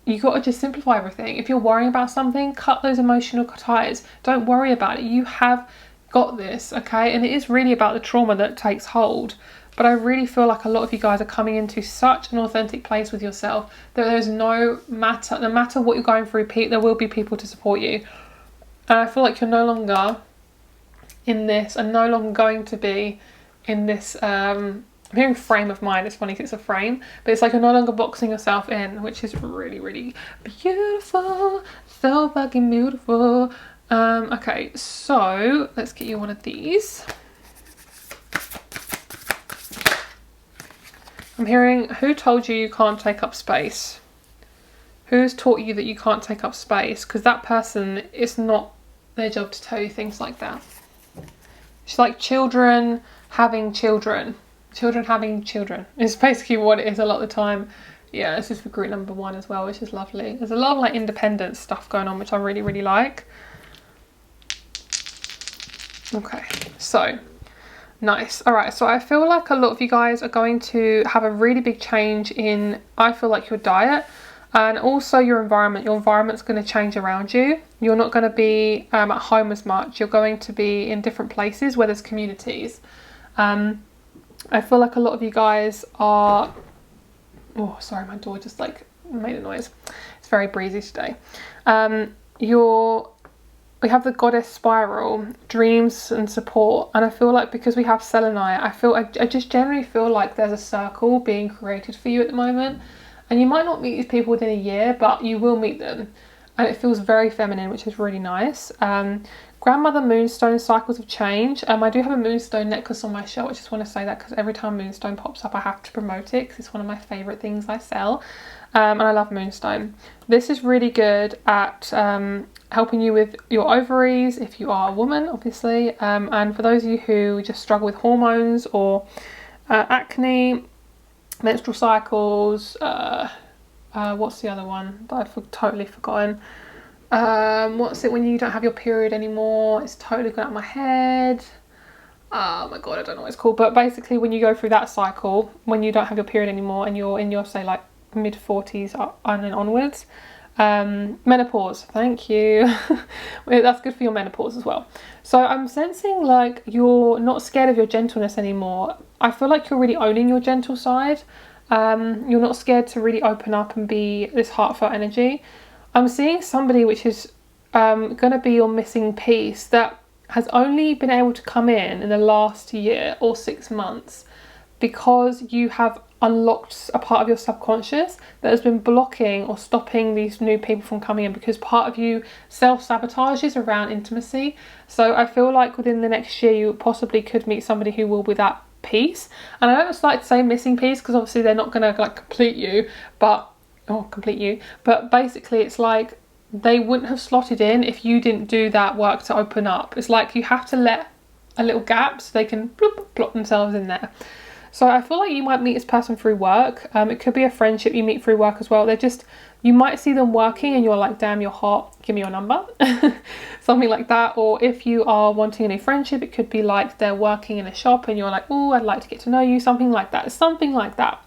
you got to just simplify everything. If you're worrying about something, cut those emotional ties. Don't worry about it. You have got this, okay? And it is really about the trauma that takes hold. But I really feel like a lot of you guys are coming into such an authentic place with yourself that there's no matter what you're going through, there will be people to support you. And I feel like you're no longer in this and no longer going to be in this I'm hearing frame of mind. It's funny because it's a frame, but it's like you're no longer boxing yourself in, which is really, really beautiful. So fucking beautiful. Okay, so let's get you one of these. I'm hearing, who told you you can't take up space? Who's taught you that you can't take up space? Because that person, it's not their job to tell you things like that. It's like children having children. Children having children is basically what it is a lot of the time. Yeah, this is for group number 1 as well, which is lovely. There's a lot of like independent stuff going on, which I really, really like. Okay, so nice. All right, so I feel like a lot of you guys are going to have a really big change in, I feel like, your diet and also your environment. Your environment's going to change around you. You're not going to be at home as much. You're going to be in different places where there's communities. I feel like a lot of you guys are, oh sorry, my door just like made a noise. It's very breezy today. You're we have the goddess spiral, dreams and support, and I feel like because we have selenite, I just generally feel like there's a circle being created for you at the moment, and you might not meet these people within a year, but you will meet them, and it feels very feminine, which is really nice. Grandmother moonstone, cycles of change. I do have a moonstone necklace on my shelf. I just want to say that because every time moonstone pops up I have to promote it because it's one of my favourite things I sell, and I love moonstone. This is really good at helping you with your ovaries if you are a woman, obviously, and for those of you who just struggle with hormones or acne, menstrual cycles, what's the other one that I've totally forgotten? What's it when you don't have your period anymore? It's totally gone out of my head. Oh my god, I don't know what it's called, but basically when you go through that cycle, when you don't have your period anymore and you're in your, say, like mid 40s and then onwards, menopause, thank you. That's good for your menopause as well. So I'm sensing like you're not scared of your gentleness anymore. I feel like you're really owning your gentle side. You're not scared to really open up and be this heartfelt energy. I'm seeing somebody which is going to be your missing piece that has only been able to come in the last year or 6 months because you have unlocked a part of your subconscious that has been blocking or stopping these new people from coming in, because part of you self-sabotages around intimacy. So I feel like within the next year you possibly could meet somebody who will be that piece. And I don't like to say missing piece because obviously they're not going to like complete you, but basically it's like they wouldn't have slotted in if you didn't do that work to open up. It's like you have to let a little gap so they can plop themselves in there. So I feel like you might meet this person through work. It could be a friendship you meet through work as well. You might see them working and you're like, damn, you're hot, give me your number. Something like that. Or if you are wanting a new friendship, it could be like they're working in a shop and you're like, oh, I'd like to get to know you. Something like that. Something like that.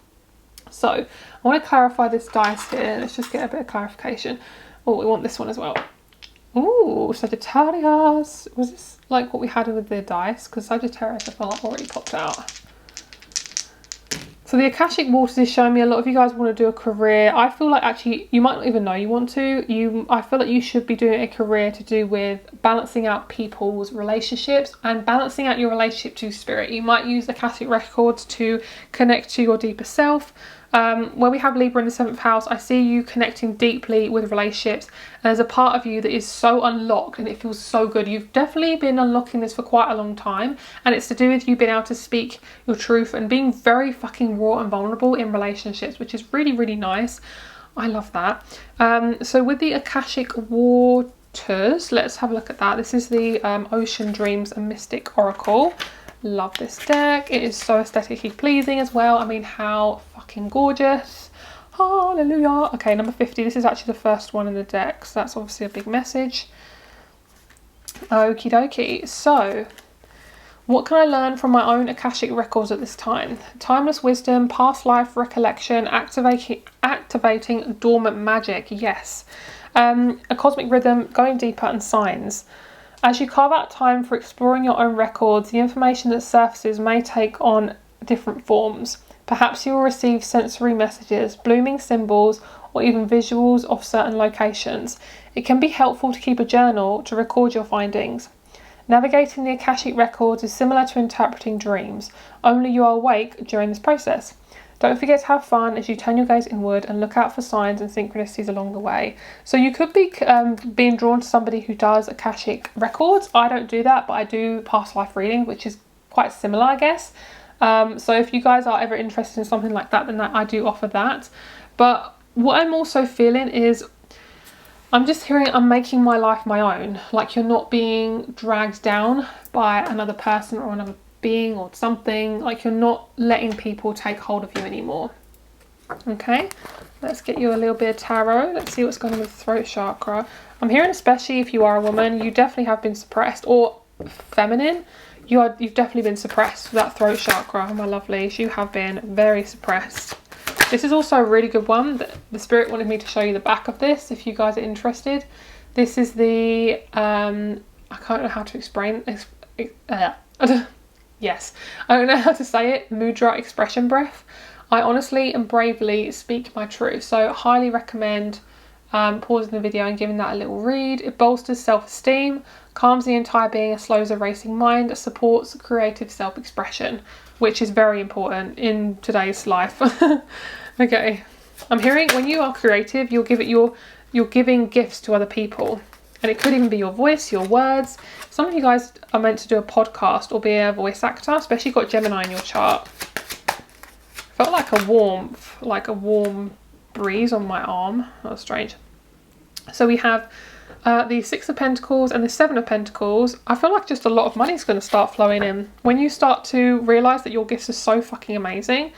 So I want to clarify this dice here. Let's just get a bit of clarification. Oh, we want this one as well. Ooh, Sagittarius. Was this like what we had with the dice? Because Sagittarius I feel like already popped out. So the Akashic Waters is showing me a lot of you guys want to do a career. I feel like actually you might not even know you want to. I feel like you should be doing a career to do with balancing out people's relationships and balancing out your relationship to spirit. You might use Akashic records to connect to your deeper self. Where we have Libra in the 7th house, I see you connecting deeply with relationships, and there's a part of you that is so unlocked and it feels so good. You've definitely been unlocking this for quite a long time, and it's to do with you being able to speak your truth and being very fucking raw and vulnerable in relationships, which is really, really nice. I love that. So with the Akashic Waters, let's have a look at that. This is the Ocean Dreams and Mystic Oracle. Love this deck. It is so aesthetically pleasing as well. I mean, how fucking gorgeous. Hallelujah. Okay, number 50. This is actually the first one in the deck, so that's obviously a big message. Okie dokie. So what can I learn from my own Akashic records at this time? Timeless wisdom, past life recollection, activating dormant magic. Yes. A cosmic rhythm, going deeper, and signs. As you carve out time for exploring your own records, the information that surfaces may take on different forms. Perhaps you will receive sensory messages, blooming symbols, or even visuals of certain locations. It can be helpful to keep a journal to record your findings. Navigating the Akashic records is similar to interpreting dreams, only you are awake during this process. Don't forget to have fun as you turn your gaze inward and look out for signs and synchronicities along the way. So you could be being drawn to somebody who does Akashic records. I don't do that, but I do past life reading, which is quite similar, I guess. So if you guys are ever interested in something like that, then I do offer that. But what I'm also feeling is I'm just hearing I'm making my life my own. Like you're not being dragged down by another person or another being or something. Like you're not letting people take hold of you anymore. Okay, let's get you a little bit of tarot. Let's see what's going on with the throat chakra. I'm hearing, especially if you are a woman, you definitely have been suppressed, or feminine, you've definitely been suppressed with that throat chakra, my lovelies. You have been very suppressed. This is also a really good one. The spirit wanted me to show you the back of this if you guys are interested. This is the I can't know how to explain this. Yes, I don't know how to say it. Mudra expression breath. I honestly and bravely speak my truth. So highly recommend pausing the video and giving that a little read. It bolsters self-esteem, calms the entire being and slows a racing mind, supports creative self-expression, which is very important in today's life. Okay, I'm hearing when you are creative, you're giving gifts to other people. And it could even be your voice, your words. Some of you guys are meant to do a podcast or be a voice actor, especially if you've got Gemini in your chart. Felt like a warm breeze on my arm. That was strange. So we have the Six of Pentacles and the Seven of Pentacles. I feel like just a lot of money is going to start flowing in. When you start to realise that your gifts are so fucking amazing,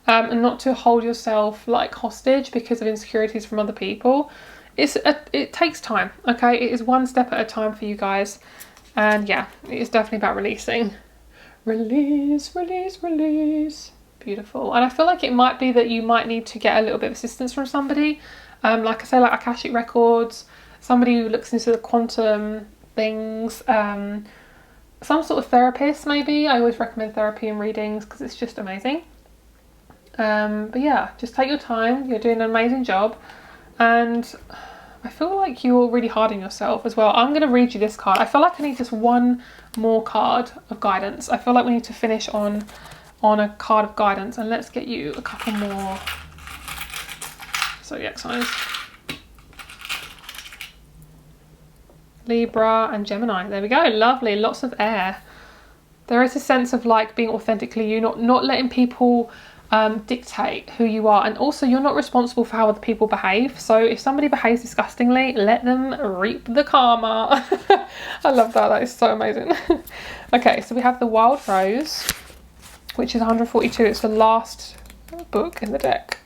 and not to hold yourself like hostage because of insecurities from other people. It takes time, okay? It is one step at a time for you guys. And yeah, it is definitely about releasing. Release, release, release. Beautiful. And I feel like it might be that you might need to get a little bit of assistance from somebody. Like I say, like Akashic Records, somebody who looks into the quantum things, some sort of therapist maybe. I always recommend therapy and readings because it's just amazing. But yeah, just take your time. You're doing an amazing job. And I feel like you're really hard on yourself as well. I'm going to read you this card. I feel like I need just one more card of guidance. I feel like we need to finish on a card of guidance. And let's get you a couple more zodiac signs. Libra and Gemini. There we go. Lovely. Lots of air. There is a sense of like being authentically you, not letting people dictate who you are, and also you're not responsible for how other people behave. So if somebody behaves disgustingly, let them reap the karma. I love that. That is so amazing. Okay, so we have the Wild Rose, which is 142. It's the last book in the deck.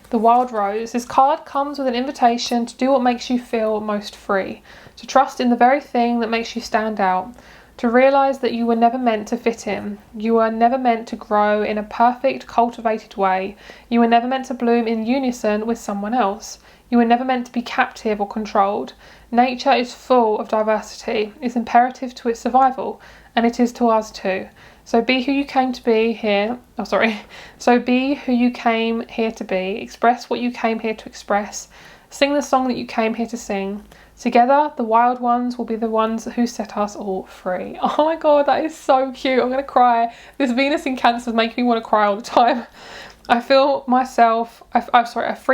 The Wild Rose. This card comes with an invitation to do what makes you feel most free, to trust in the very thing that makes you stand out, to realise that you were never meant to fit in. You were never meant to grow in a perfect, cultivated way. You were never meant to bloom in unison with someone else. You were never meant to be captive or controlled. Nature is full of diversity. It's imperative to its survival, and it is to ours too. So be who you came to be here. So be who you came here to be. Express what you came here to express. Sing the song that you came here to sing. Together, the wild ones will be the ones who set us all free. Oh my god, that is so cute. I'm going to cry. This Venus in Cancer is making me want to cry all the time. I free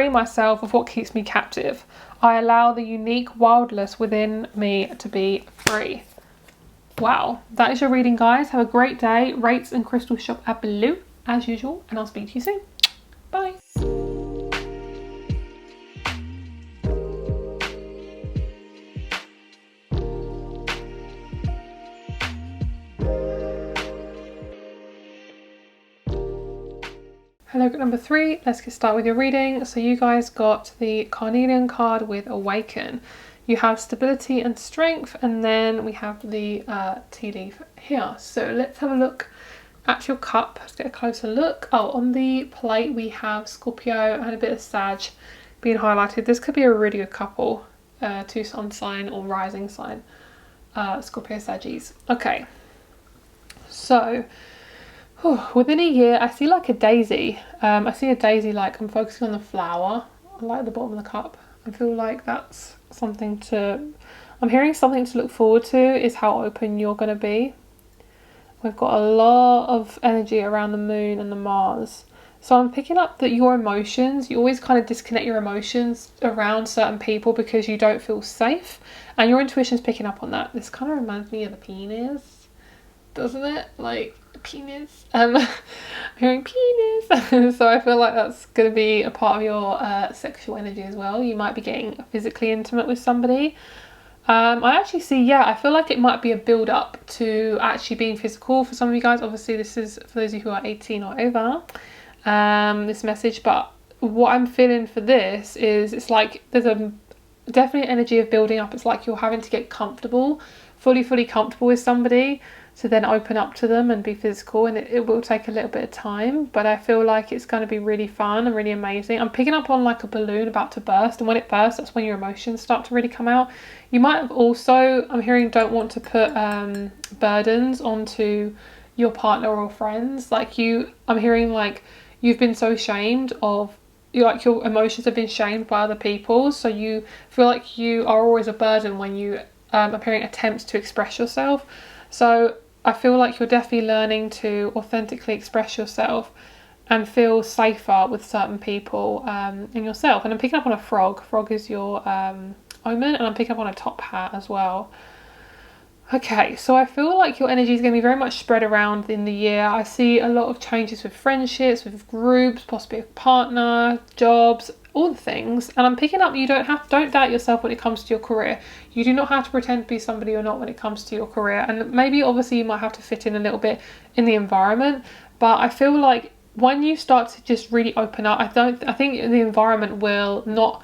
myself of what keeps me captive. I allow the unique wildness within me to be free. Wow, that is your reading, guys. Have a great day. Rates and crystals shop at below, as usual, and I'll speak to you soon. Bye. Hello, group number 3. Let's get started with your reading. So you guys got the Carnelian card with Awaken. You have stability and strength, and then we have the tea leaf here. So let's have a look at your cup. Let's get a closer look. Oh, on the plate we have Scorpio and a bit of Sag being highlighted. This could be a really good couple, to sun sign or rising sign, Scorpio Saggies. Okay, so within a year, I see like a daisy. I see a daisy, like I'm focusing on the flower. I like the bottom of the cup. I feel like that's something I'm hearing something to look forward to is how open you're going to be. We've got a lot of energy around the moon and the Mars. So I'm picking up that your emotions, you always kind of disconnect your emotions around certain people because you don't feel safe. And your intuition's picking up on that. This kind of reminds me of the penis, doesn't it? Like, penis. I'm hearing penis. So I feel like that's going to be a part of your sexual energy as well. You might be getting physically intimate with somebody. I actually see, I feel like it might be a build up to actually being physical for some of you guys. Obviously this is for those of you who are 18 or over, this message, but what I'm feeling for this is it's like there's a definitely energy of building up. It's like you're having to get comfortable, fully comfortable with somebody to then open up to them and be physical, and it will take a little bit of time, but I feel like it's going to be really fun and really amazing. I'm picking up on like a balloon about to burst, and when it bursts, that's when your emotions start to really come out. You might have also, I'm hearing, don't want to put burdens onto your partner or friends. Like I'm hearing like you've been so ashamed of your emotions have been shamed by other people, so you feel like you are always a burden when you appearing attempts to express yourself. So I feel like you're definitely learning to authentically express yourself and feel safer with certain people in yourself. And I'm picking up on a frog. Frog is your omen, and I'm picking up on a top hat as well. Okay, so I feel like your energy is going to be very much spread around in the year. I see a lot of changes with friendships, with groups, possibly a partner, jobs, all the things. And I'm picking up don't doubt yourself when it comes to your career. You do not have to pretend to be somebody you're not when it comes to your career. And maybe obviously you might have to fit in a little bit in the environment, but I feel like when you start to just really open up, I think the environment will not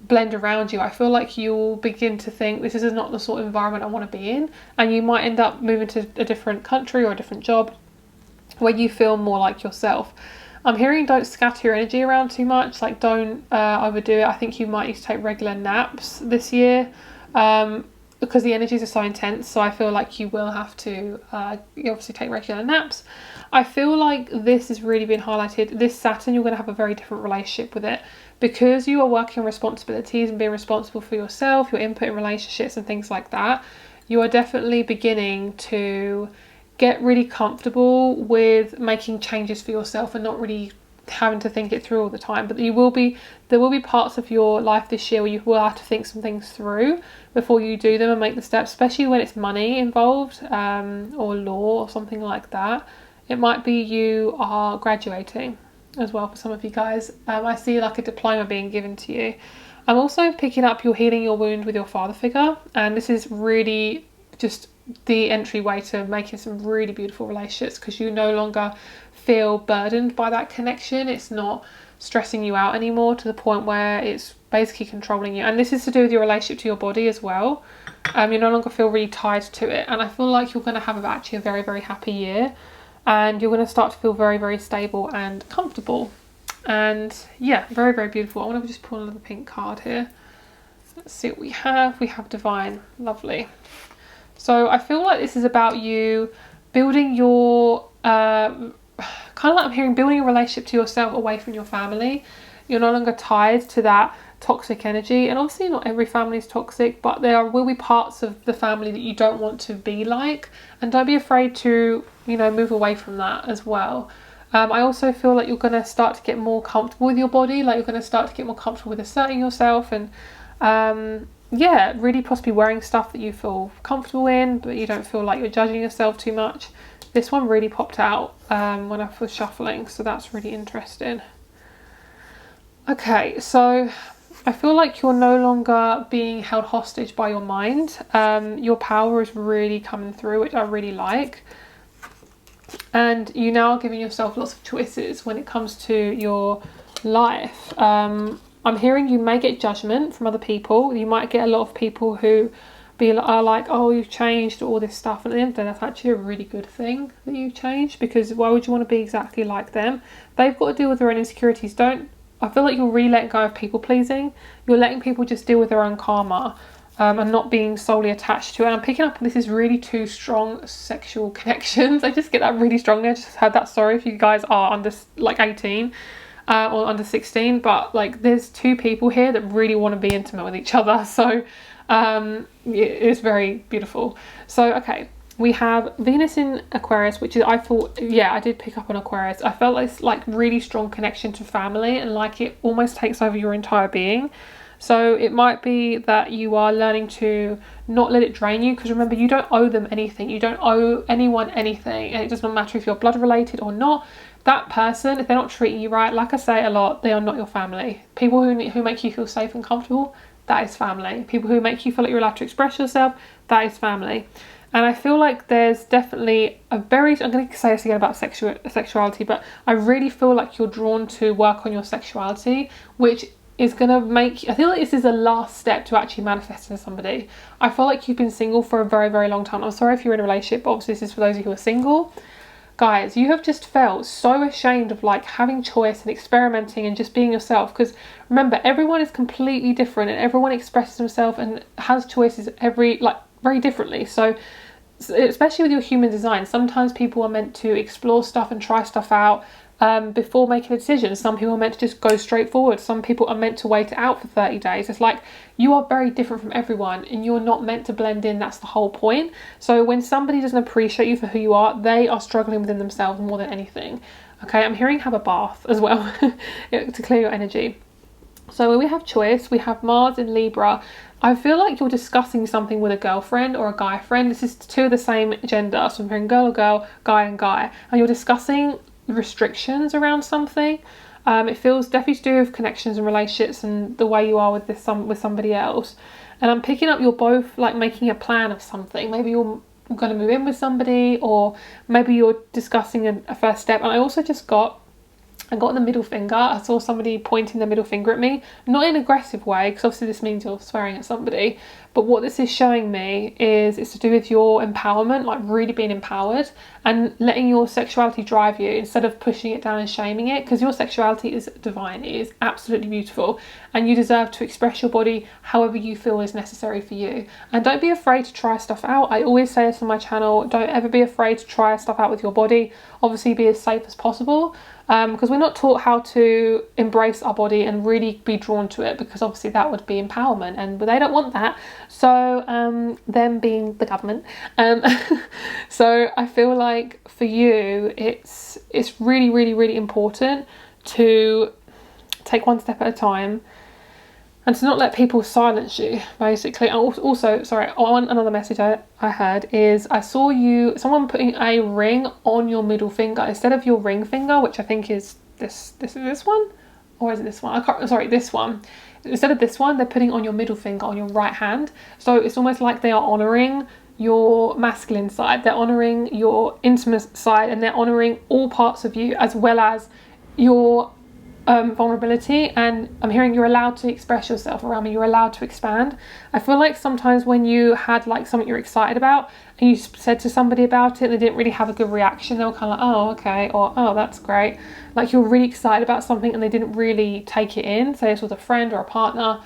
blend around you. I feel like you'll begin to think, this is not the sort of environment I want to be in, and you might end up moving to a different country or a different job where you feel more like yourself. I'm hearing don't scatter your energy around too much, like don't overdo it. I think you might need to take regular naps this year, because the energies are so intense. So I feel like you will have to you obviously take regular naps. I feel like this has really been highlighted. This Saturn, you're going to have a very different relationship with it, because you are working responsibilities and being responsible for yourself, your input in relationships and things like that. You are definitely beginning to get really comfortable with making changes for yourself and not really having to think it through all the time. But there will be parts of your life this year where you will have to think some things through before you do them and make the steps, especially when it's money involved, or law or something like that. It might be you are graduating as well for some of you guys. I see like a diploma being given to you. I'm also picking up you're healing your wound with your father figure, and this is really just the entryway to making some really beautiful relationships, because you no longer feel burdened by that connection. It's not stressing you out anymore to the point where it's basically controlling you. And this is to do with your relationship to your body as well. You no longer feel really tied to it, and I feel like you're going to have actually a very, very happy year, and you're going to start to feel very, very stable and comfortable. And yeah, very, very beautiful. I want to just pull another pink card here. Let's see what we have. We have Divine. Lovely. So I feel like this is about you building your kind of like I'm hearing building a relationship to yourself away from your family. You're no longer tied to that toxic energy, and obviously not every family is toxic, but there will be parts of the family that you don't want to be like, and don't be afraid to move away from that as well. I also feel like you're going to start to get more comfortable with your body, like you're going to start to get more comfortable with asserting yourself, and really possibly wearing stuff that you feel comfortable in, but you don't feel like you're judging yourself too much. This one really popped out when I was shuffling, so that's really interesting. Okay, so I feel like you're no longer being held hostage by your mind. Your power is really coming through, which I really like. And you now are giving yourself lots of choices when it comes to your life. I'm hearing you may get judgment from other people. You might get a lot of people who are like, oh, you've changed, all this stuff. And at the end of the day, that's actually a really good thing that you've changed, because why would you want to be exactly like them? They've got to deal with their own insecurities. I feel like you're really letting go of people pleasing. You're letting people just deal with their own karma, and not being solely attached to it. And I'm picking up this is really two strong sexual connections. I just get that really strongly. I just heard that. Sorry if you guys are under like 18 or under 16, but like there's two people here that really want to be intimate with each other. So it's very beautiful. So okay, we have Venus in Aquarius, which is, I thought, yeah, I did pick up on Aquarius. I felt like it's like really strong connection to family, and like it almost takes over your entire being. So it might be that you are learning to not let it drain you, because remember, you don't owe them anything. You don't owe anyone anything, and it does not matter if you're blood related or not. That person, if they're not treating you right, like I say a lot, they are not your family. People who make you feel safe and comfortable, that is family. People who make you feel like you're allowed to express yourself, that is family. And I feel like there's definitely I'm going to say this again about sexuality, but I really feel like you're drawn to work on your sexuality, which is going to I feel like this is the last step to actually manifesting somebody. I feel like you've been single for a very, very long time. I'm sorry if you're in a relationship, but obviously this is for those of you who are single. Guys, you have just felt so ashamed of like having choice and experimenting and just being yourself, because remember, everyone is completely different and everyone expresses themselves and has choices very differently. So especially with your human design, sometimes people are meant to explore stuff and try stuff out, before making a decision. Some people are meant to just go straight forward. Some people are meant to wait it out for 30 days. It's like, you are very different from everyone and you're not meant to blend in. That's the whole point. So when somebody doesn't appreciate you for who you are, they are struggling within themselves more than anything. Okay, I'm hearing have a bath as well to clear your energy. So when we have choice, we have Mars in Libra. I feel like you're discussing something with a girlfriend or a guy friend. This is two of the same gender. So I'm hearing girl or girl, guy and guy. And you're discussing restrictions around something. It feels definitely to do with connections and relationships and the way you are with with somebody else. And I'm picking up you're both like making a plan of something. Maybe you're going to move in with somebody, or maybe you're discussing a first step. And I also just got the middle finger. I saw somebody pointing the middle finger at me, not in an aggressive way, because obviously this means you're swearing at somebody, but what this is showing me is it's to do with your empowerment, like really being empowered and letting your sexuality drive you instead of pushing it down and shaming it, because your sexuality is divine. It is absolutely beautiful and you deserve to express your body however you feel is necessary for you. And don't be afraid to try stuff out. I always say this on my channel, don't ever be afraid to try stuff out with your body. Obviously be as safe as possible, because we're not taught how to embrace our body and really be drawn to it, because obviously that would be empowerment and they don't want that. So them being the government, so I feel like for you it's really really really important to take one step at a time and to not let people silence you, basically. And also, sorry, another message I heard is I saw someone putting a ring on your middle finger instead of your ring finger, which I think is this one, or is it this one? This one. Instead of this one, they're putting on your middle finger on your right hand. So it's almost like they are honouring your masculine side, they're honouring your intimate side, and they're honouring all parts of you as well as your vulnerability. And I'm hearing you're allowed to express yourself around me, you're allowed to expand. I feel like sometimes when you had like something you're excited about and you said to somebody about it and they didn't really have a good reaction, they were kind of like, oh okay, or oh that's great, like you're really excited about something and they didn't really take it in, say this was a friend or a partner.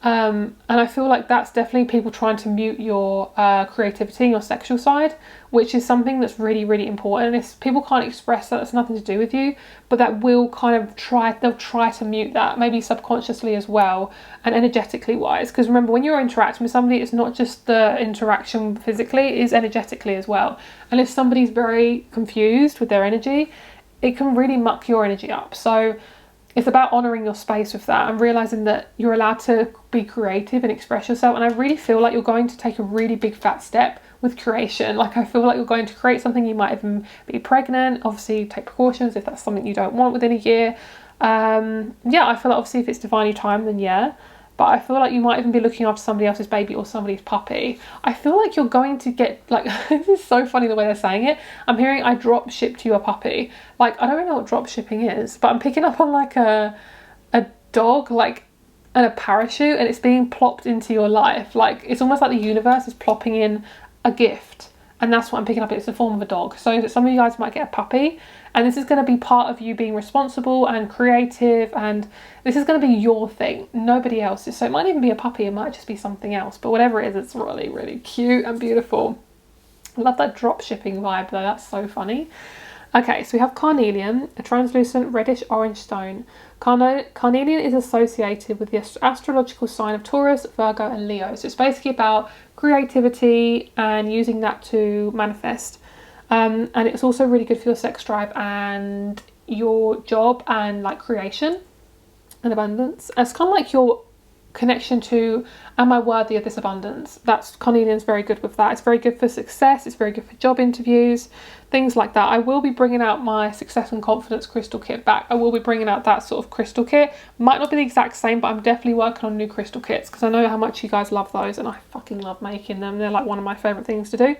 And I feel like that's definitely people trying to mute your creativity and your sexual side, which is something that's really really important. And if people can't express that, it's nothing to do with you, but that will kind of they'll try to mute that, maybe subconsciously as well and energetically wise, because remember when you're interacting with somebody, it's not just the interaction physically, it is energetically as well. And if somebody's very confused with their energy, it can really muck your energy up. So it's about honouring your space with that and realising that you're allowed to be creative and express yourself. And I really feel like you're going to take a really big fat step with creation. Like I feel like you're going to create something. You might even be pregnant. Obviously take precautions if that's something you don't want within a year. Yeah, I feel like obviously if it's divinely timed, then yeah. But I feel like you might even be looking after somebody else's baby or somebody's puppy. I feel like you're going to get, like, this is so funny the way they're saying it. I'm hearing I drop shipped you a puppy. Like, I don't really know what drop shipping is, but I'm picking up on like a dog, like, and a parachute, and it's being plopped into your life. Like, it's almost like the universe is plopping in a gift. And that's what I'm picking up. It's the form of a dog. So some of you guys might get a puppy, and this is going to be part of you being responsible and creative, and this is going to be your thing, nobody else's. So it might even be a puppy, it might just be something else, but whatever it is, it's really really cute and beautiful. I love that drop shipping vibe though, that's so funny. Okay, so we have carnelian, a translucent reddish orange stone. Carnelian is associated with the astrological sign of Taurus, Virgo and Leo. So it's basically about creativity and using that to manifest. And it's also really good for your sex drive and your job and like creation and abundance. It's kind of like your connection to, am I worthy of this abundance? That's carnelian's very good with that. It's very good for success, it's very good for job interviews, things like that. I will be bringing out my success and confidence crystal kit back. I will be bringing out that sort of crystal kit. Might not be the exact same, but I'm definitely working on new crystal kits because I know how much you guys love those and I fucking love making them. They're like one of my favourite things to do.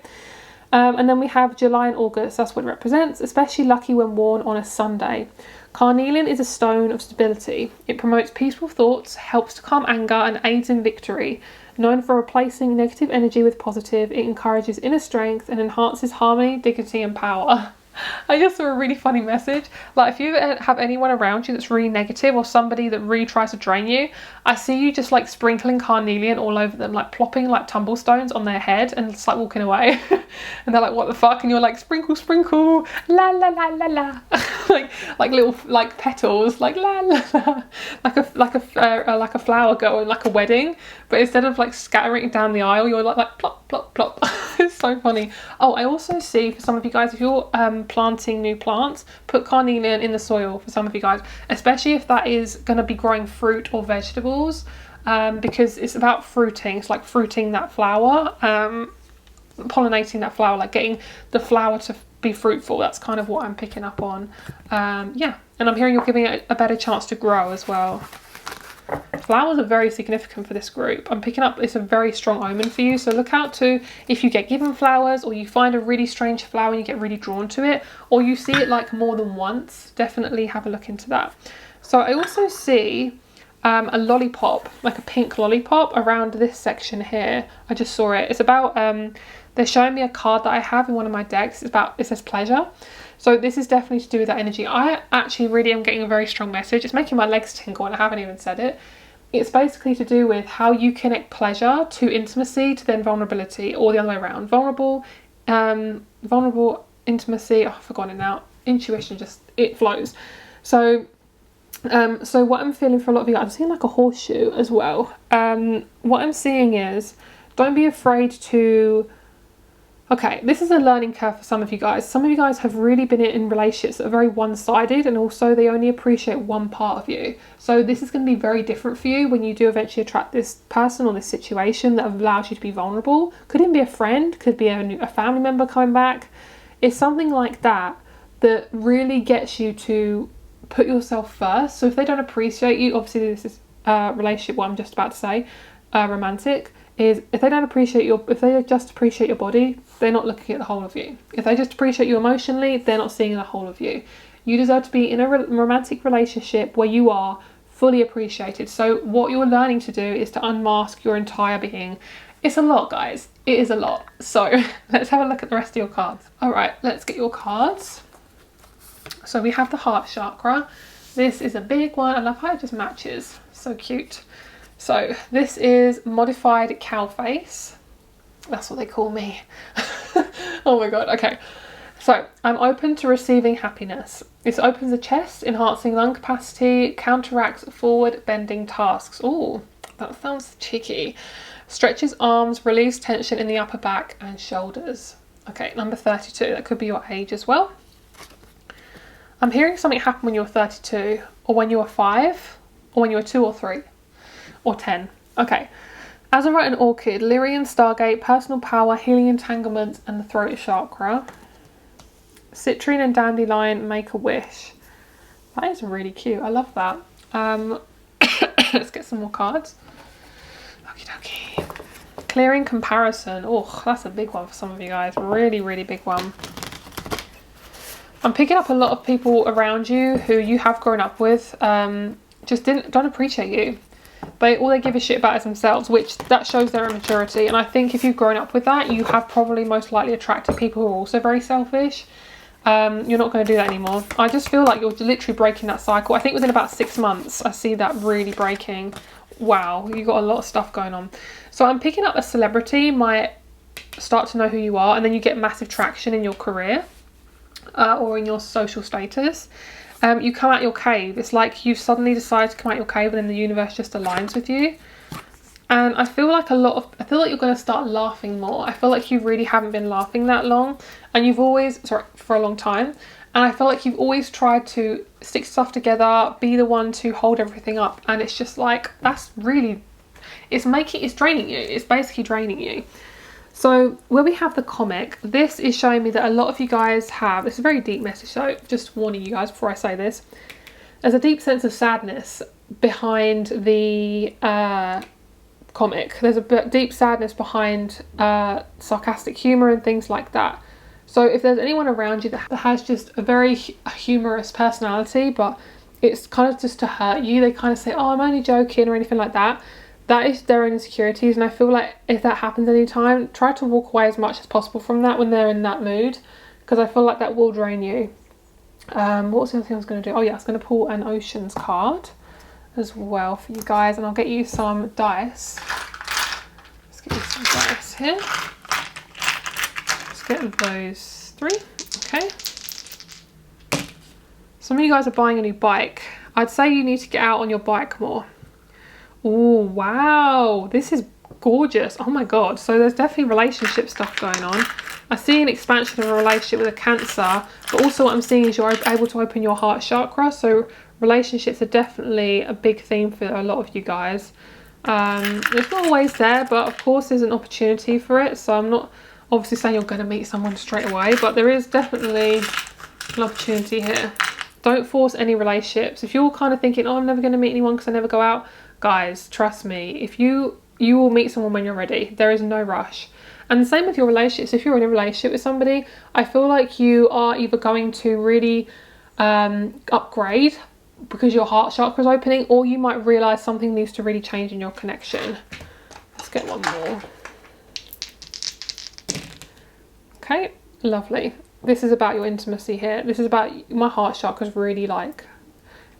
And then we have July and August, that's what it represents, especially lucky when worn on a Sunday. Carnelian is a stone of stability. It promotes peaceful thoughts, helps to calm anger and aids in victory. Known for replacing negative energy with positive, it encourages inner strength and enhances harmony, dignity and power. I just saw a really funny message. Like, if you have anyone around you that's really negative, or somebody that really tries to drain you, I see you just like sprinkling carnelian all over them, like plopping like tumblestones on their head and just like walking away. And they're like, what the fuck? And you're like, sprinkle, sprinkle, la la la la la. like little like petals, like la la la, like a flower girl in like a wedding. But instead of like scattering it down the aisle, you're like plop plop plop. It's so funny. Oh, I also see for some of you guys, if you're planting new plants, put carnelian in the soil for some of you guys, especially if that is going to be growing fruit or vegetables, because it's about fruiting. It's like fruiting that flower, pollinating that flower, like getting the flower to be fruitful. That's kind of what I'm picking up on. Yeah, and I'm hearing you're giving it a better chance to grow as well. Flowers are very significant for this group. I'm picking up it's a very strong omen for you, so look out to if you get given flowers, or you find a really strange flower and you get really drawn to it, or you see it like more than once. Definitely have a look into that. So I also see a lollipop, like a pink lollipop around this section here. I just saw it. It's about they're showing me a card that I have in one of my decks. It says pleasure. So this is definitely to do with that energy. I actually really am getting a very strong message. It's making my legs tingle and I haven't even said it. It's basically to do with how you connect pleasure to intimacy to then vulnerability, or the other way around. Vulnerable, intimacy, oh, I've forgotten it now. Intuition, just, it flows. So what I'm feeling for a lot of you guys, I'm seeing like a horseshoe as well. What I'm seeing is, don't be afraid to... Okay, this is a learning curve for some of you guys. Some of you guys have really been in relationships that are very one-sided, and also they only appreciate one part of you. So this is going to be very different for you when you do eventually attract this person or this situation that allows you to be vulnerable. Could even be a friend, could be a family member coming back. It's something like that that really gets you to put yourself first. So if they don't appreciate you, obviously this is a relationship, what I'm just about to say, romantic, is if they don't appreciate if they just appreciate your body, they're not looking at the whole of you. If they just appreciate you emotionally, they're not seeing the whole of you. You deserve to be in a romantic relationship where you are fully appreciated. So what you're learning to do is to unmask your entire being. It's a lot, guys. It is a lot. So let's have a look at the rest of your cards. All right, let's get your cards. So we have the heart chakra. This is a big one. I love how it just matches. So cute. So this is modified cow face. That's what they call me. Oh my god. Okay. So I'm open to receiving happiness. This opens the chest, enhancing lung capacity, counteracts forward bending tasks. Oh, that sounds cheeky. Stretches arms, relieves tension in the upper back and shoulders. Okay, number 32. That could be your age as well. I'm hearing something happen when you're 32, or when you were 5, or when you were 2 or 3, or 10. Okay. Azurite and Orchid, Lyrian, Stargate, Personal Power, Healing Entanglements, and the Throat Chakra. Citrine and Dandelion, Make a Wish. That is really cute. I love that. Let's get some more cards. Okie dokie. Clearing Comparison. Oh, that's a big one for some of you guys. Really, really big one. I'm picking up a lot of people around you who you have grown up with, just don't appreciate you. All they give a shit about is themselves, which that shows their immaturity. And I think if you've grown up with that, you have probably most likely attracted people who are also very selfish. You're not going to do that anymore. I just feel like you're literally breaking that cycle. I think within about 6 months, I see that really breaking. Wow, you got a lot of stuff going on. So I'm picking up a celebrity might start to know who you are, and then you get massive traction in your career. Or in your social status. You come out your cave. It's like you suddenly decide to come out your cave, and then the universe just aligns with you. And I feel like you're going to start laughing more. I feel like you really haven't been laughing that long, and you've always, for a long time. And I feel like you've always tried to stick stuff together, be the one to hold everything up. And it's just like, that's really, it's draining you. It's basically draining you. So where we have the comic, this is showing me that a lot of you guys have, it's a very deep message, so just warning you guys before I say this, there's a deep sense of sadness behind the comic. There's a deep sadness behind sarcastic humour and things like that. So if there's anyone around you that has just a very humorous personality, but it's kind of just to hurt you, they kind of say, oh, I'm only joking or anything like that. That is their own insecurities, and I feel like if that happens anytime, try to walk away as much as possible from that when they're in that mood. because I feel like that will drain you. What was the other thing I was going to do? Oh yeah, I was going to pull an oceans card as well for you guys, and I'll get you some dice. Let's get you some dice here. Let's get those 3. Okay. Some of you guys are buying a new bike. I'd say you need to get out on your bike more. Oh wow, this is gorgeous. Oh my god. So there's definitely relationship stuff going on. I see an expansion of a relationship with a Cancer, but also what I'm seeing is you're able to open your heart chakra. So relationships are definitely a big theme for a lot of you guys. It's not always there, but of course there's an opportunity for it. So I'm not obviously saying you're going to meet someone straight away, but there is definitely an opportunity here. Don't force any relationships. If you're kind of thinking, oh, I'm never going to meet anyone because I never go out, guys, trust me, if you will meet someone when you're ready. There is no rush. And the same with your relationships. If you're in a relationship with somebody, I feel like you are either going to really upgrade because your heart chakra is opening, or you might realise something needs to really change in your connection. Let's get one more. Okay, lovely. This is about your intimacy here. This is about my heart chakra is really like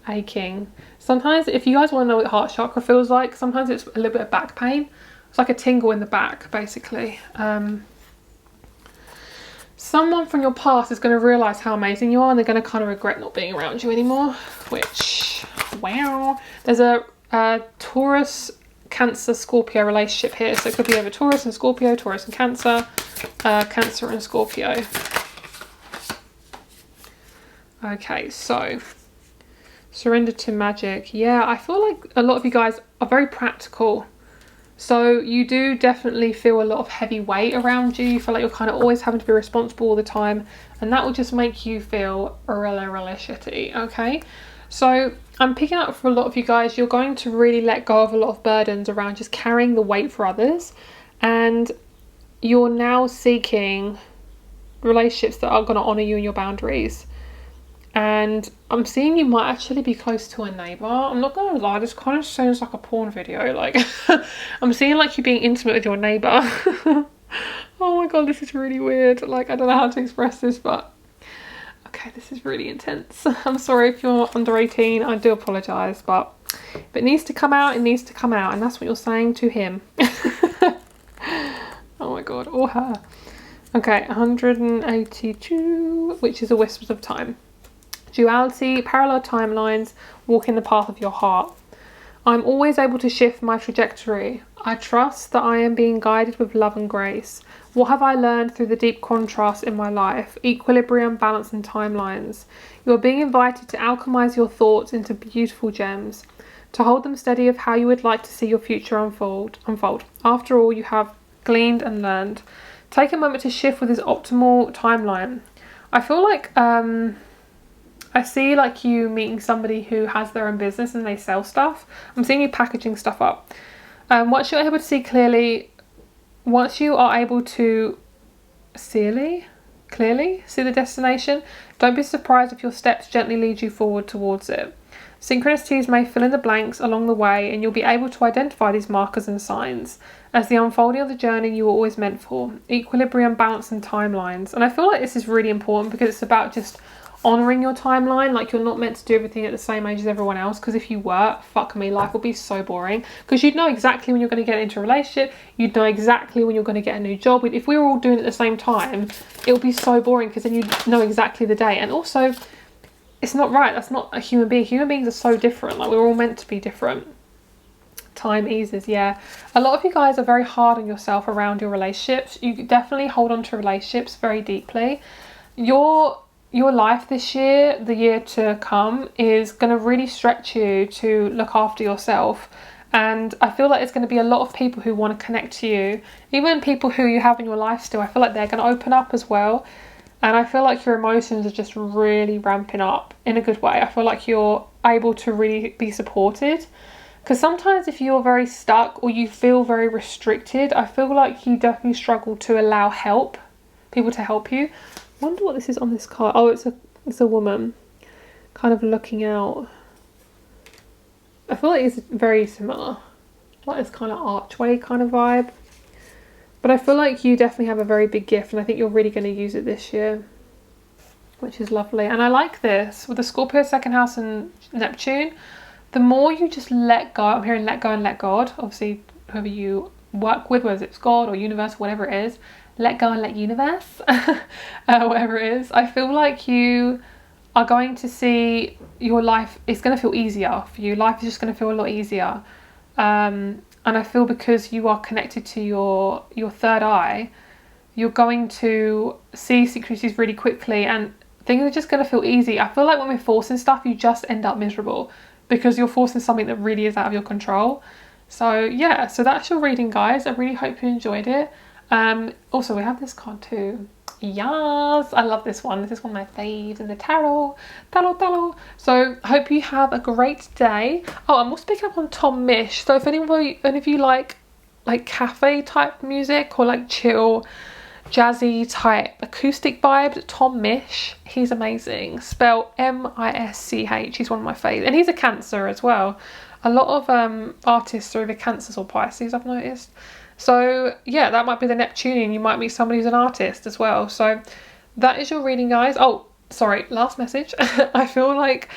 aching. Sometimes, if you guys want to know what the heart chakra feels like, sometimes it's a little bit of back pain. It's like a tingle in the back, basically. Someone from your past is going to realise how amazing you are, and they're going to kind of regret not being around you anymore, which, wow. There's a Taurus, Cancer, Scorpio relationship here. So it could be over Taurus and Scorpio, Taurus and Cancer, Cancer and Scorpio. Okay, so surrender to magic. Yeah, I feel like a lot of you guys are very practical. So you do definitely feel a lot of heavy weight around you. You feel like you're kind of always having to be responsible all the time. And that will just make you feel really, really shitty, okay? So I'm picking up for a lot of you guys, you're going to really let go of a lot of burdens around just carrying the weight for others. And you're now seeking relationships that are going to honour you and your boundaries. And I'm seeing you might actually be close to a neighbour. I'm not gonna lie, this kind of sounds like a porn video. Like, I'm seeing like you being intimate with your neighbour. Oh my god, this is really weird. Like, I don't know how to express this, but okay, this is really intense. I'm sorry if you're under 18, I do apologise, but if it needs to come out, it needs to come out, and that's what you're saying to him. Oh my god, or her. Okay, 182, which is a Whispers of Time. Duality, parallel timelines, walk in the path of your heart. I'm always able to shift my trajectory. I trust that I am being guided with love and grace. What have I learned through the deep contrast in my life? Equilibrium, balance and timelines. You are being invited to alchemize your thoughts into beautiful gems, to hold them steady of how you would like to see your future unfold. After all you have gleaned and learned. Take a moment to shift with this optimal timeline. I feel like I see like you meeting somebody who has their own business and they sell stuff. I'm seeing you packaging stuff up. Once you're able to see clearly, once you are able to clearly see the destination, don't be surprised if your steps gently lead you forward towards it. Synchronicities may fill in the blanks along the way, and you'll be able to identify these markers and signs as the unfolding of the journey you were always meant for. Equilibrium, balance and timelines. And I feel like this is really important because it's about just honouring your timeline. Like, you're not meant to do everything at the same age as everyone else, because if you were, fuck me, life would be so boring, because you'd know exactly when you're going to get into a relationship, you'd know exactly when you're going to get a new job. If we were all doing it at the same time, it would be so boring, because then you'd know exactly the day. And also, it's not right. That's not a human being. Human beings are so different. Like, we're all meant to be different. Time eases, yeah. A lot of you guys are very hard on yourself around your relationships. You definitely hold on to relationships very deeply. Your life this year, the year to come, is going to really stretch you to look after yourself. And I feel like there's going to be a lot of people who want to connect to you. Even people who you have in your life still, I feel like they're going to open up as well. And I feel like your emotions are just really ramping up in a good way. I feel like you're able to really be supported. Because sometimes if you're very stuck or you feel very restricted, I feel like you definitely struggle to allow people to help you. I wonder what this is on this card. Oh, it's a woman kind of looking out. I feel like it's very similar. Like this kind of archway kind of vibe. But I feel like you definitely have a very big gift, and I think you're really going to use it this year. which is lovely. And I like this with the Scorpio second house and Neptune. The more you just let go, I'm hearing let go and let God. Obviously, whoever you work with, whether it's God or universe, whatever it is, let go and let universe, whatever it is. I feel like you are going to see your life, it's going to feel easier for you. Life is just going to feel a lot easier. And I feel because you are connected to your third eye, you're going to see synchronicities really quickly and things are just going to feel easy. I feel like when we're forcing stuff, you just end up miserable because you're forcing something that really is out of your control. So yeah, so that's your reading, guys. I really hope you enjoyed it. Also, we have this card too. Yes, I love this one. This is one of my faves in the tarot. So hope you have a great day. Oh, I'm also picking up on Tom Misch. So if any of you like cafe type music or like chill jazzy type acoustic vibes, Tom Misch, he's amazing. Spelled M-I-S-C-H. He's one of my faves, and he's a Cancer as well. A lot of artists are either Cancers or Pisces, I've noticed. So yeah, that might be the Neptunian. You might meet somebody who's an artist as well. So that is your reading, guys. Oh, sorry, last message. I feel like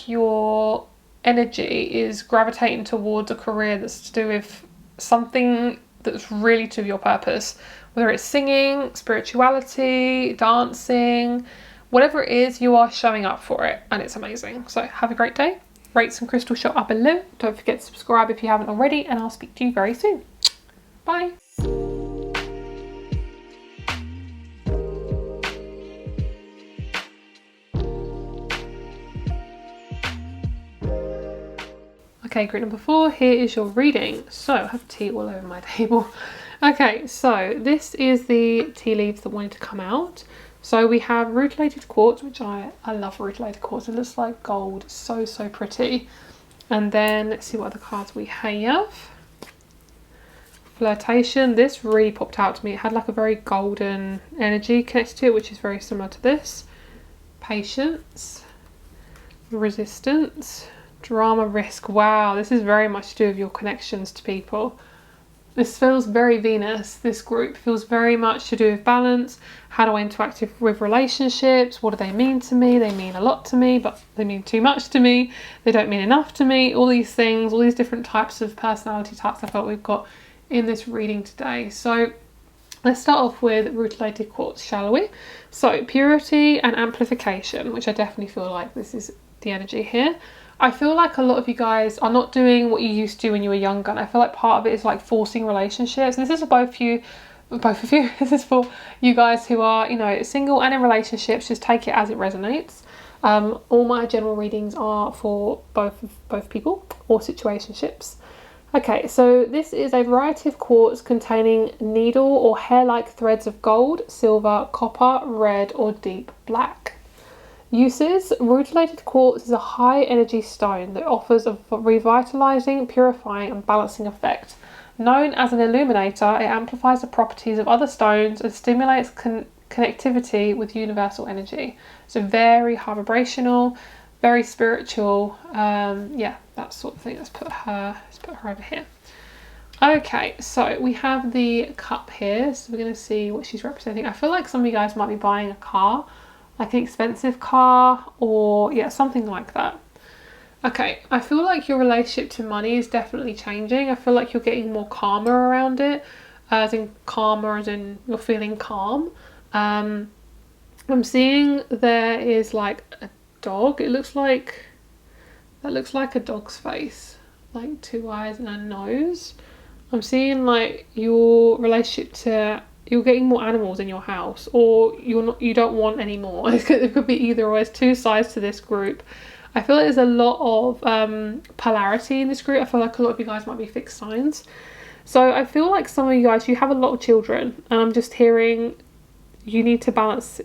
your energy is gravitating towards a career that's to do with something that's really to your purpose, whether it's singing, spirituality, dancing, whatever it is, you are showing up for it, and it's amazing. So have a great day. Rate and crystal shot up below. Don't forget to subscribe if you haven't already, and I'll speak to you very soon. Bye. Okay, group number 4, here is your reading. So I have tea all over my table. Okay, so this is the tea leaves that wanted to come out. So we have rutilated quartz, which I love rutilated quartz. It looks like gold, so pretty. And then let's see what other cards we have. Flirtation, this really popped out to me. It had like a very golden energy connected to it, which is very similar to this. Patience, resistance, drama, risk. Wow, this is very much to do with your connections to people. This feels very Venus. This group feels very much to do with balance. How do I interact with relationships? What do they mean to me? They mean a lot to me, but they mean too much to me. They don't mean enough to me. All these things, all these different types of personality types I felt we've got in this reading today. So let's start off with rutilated quartz, shall we? So purity and amplification, which I definitely feel like this is the energy here. I feel like a lot of you guys are not doing what you used to when you were younger, and I feel like part of it is like forcing relationships. And this is for both of you. This is for you guys who are, you know, single and in relationships. Just take it as it resonates. All my general readings are for both people or situationships. Okay, so this is a variety of quartz containing needle or hair-like threads of gold, silver, copper, red, or deep black. Uses: rutilated quartz is a high energy stone that offers a revitalizing, purifying and balancing effect. Known as an illuminator, it amplifies the properties of other stones and stimulates connectivity with universal energy. So very high vibrational, very spiritual. Yeah, that sort of thing. Let's put her over here. Okay, so we have the cup here. So we're going to see what she's representing. I feel like some of you guys might be buying a car, like an expensive car, or yeah, something like that. Okay, I feel like your relationship to money is definitely changing. I feel like you're getting more calmer around it, as in you're feeling calm. I'm seeing there is like a dog. That looks like a dog's face, like 2 eyes and a nose. I'm seeing like your relationship to, you're getting more animals in your house, or you don't want any more. It could be either or. There's two sides to this group. I feel like there's a lot of polarity in this group. I feel like a lot of you guys might be fixed signs. So I feel like some of you guys, you have a lot of children, and I'm just hearing you need to balance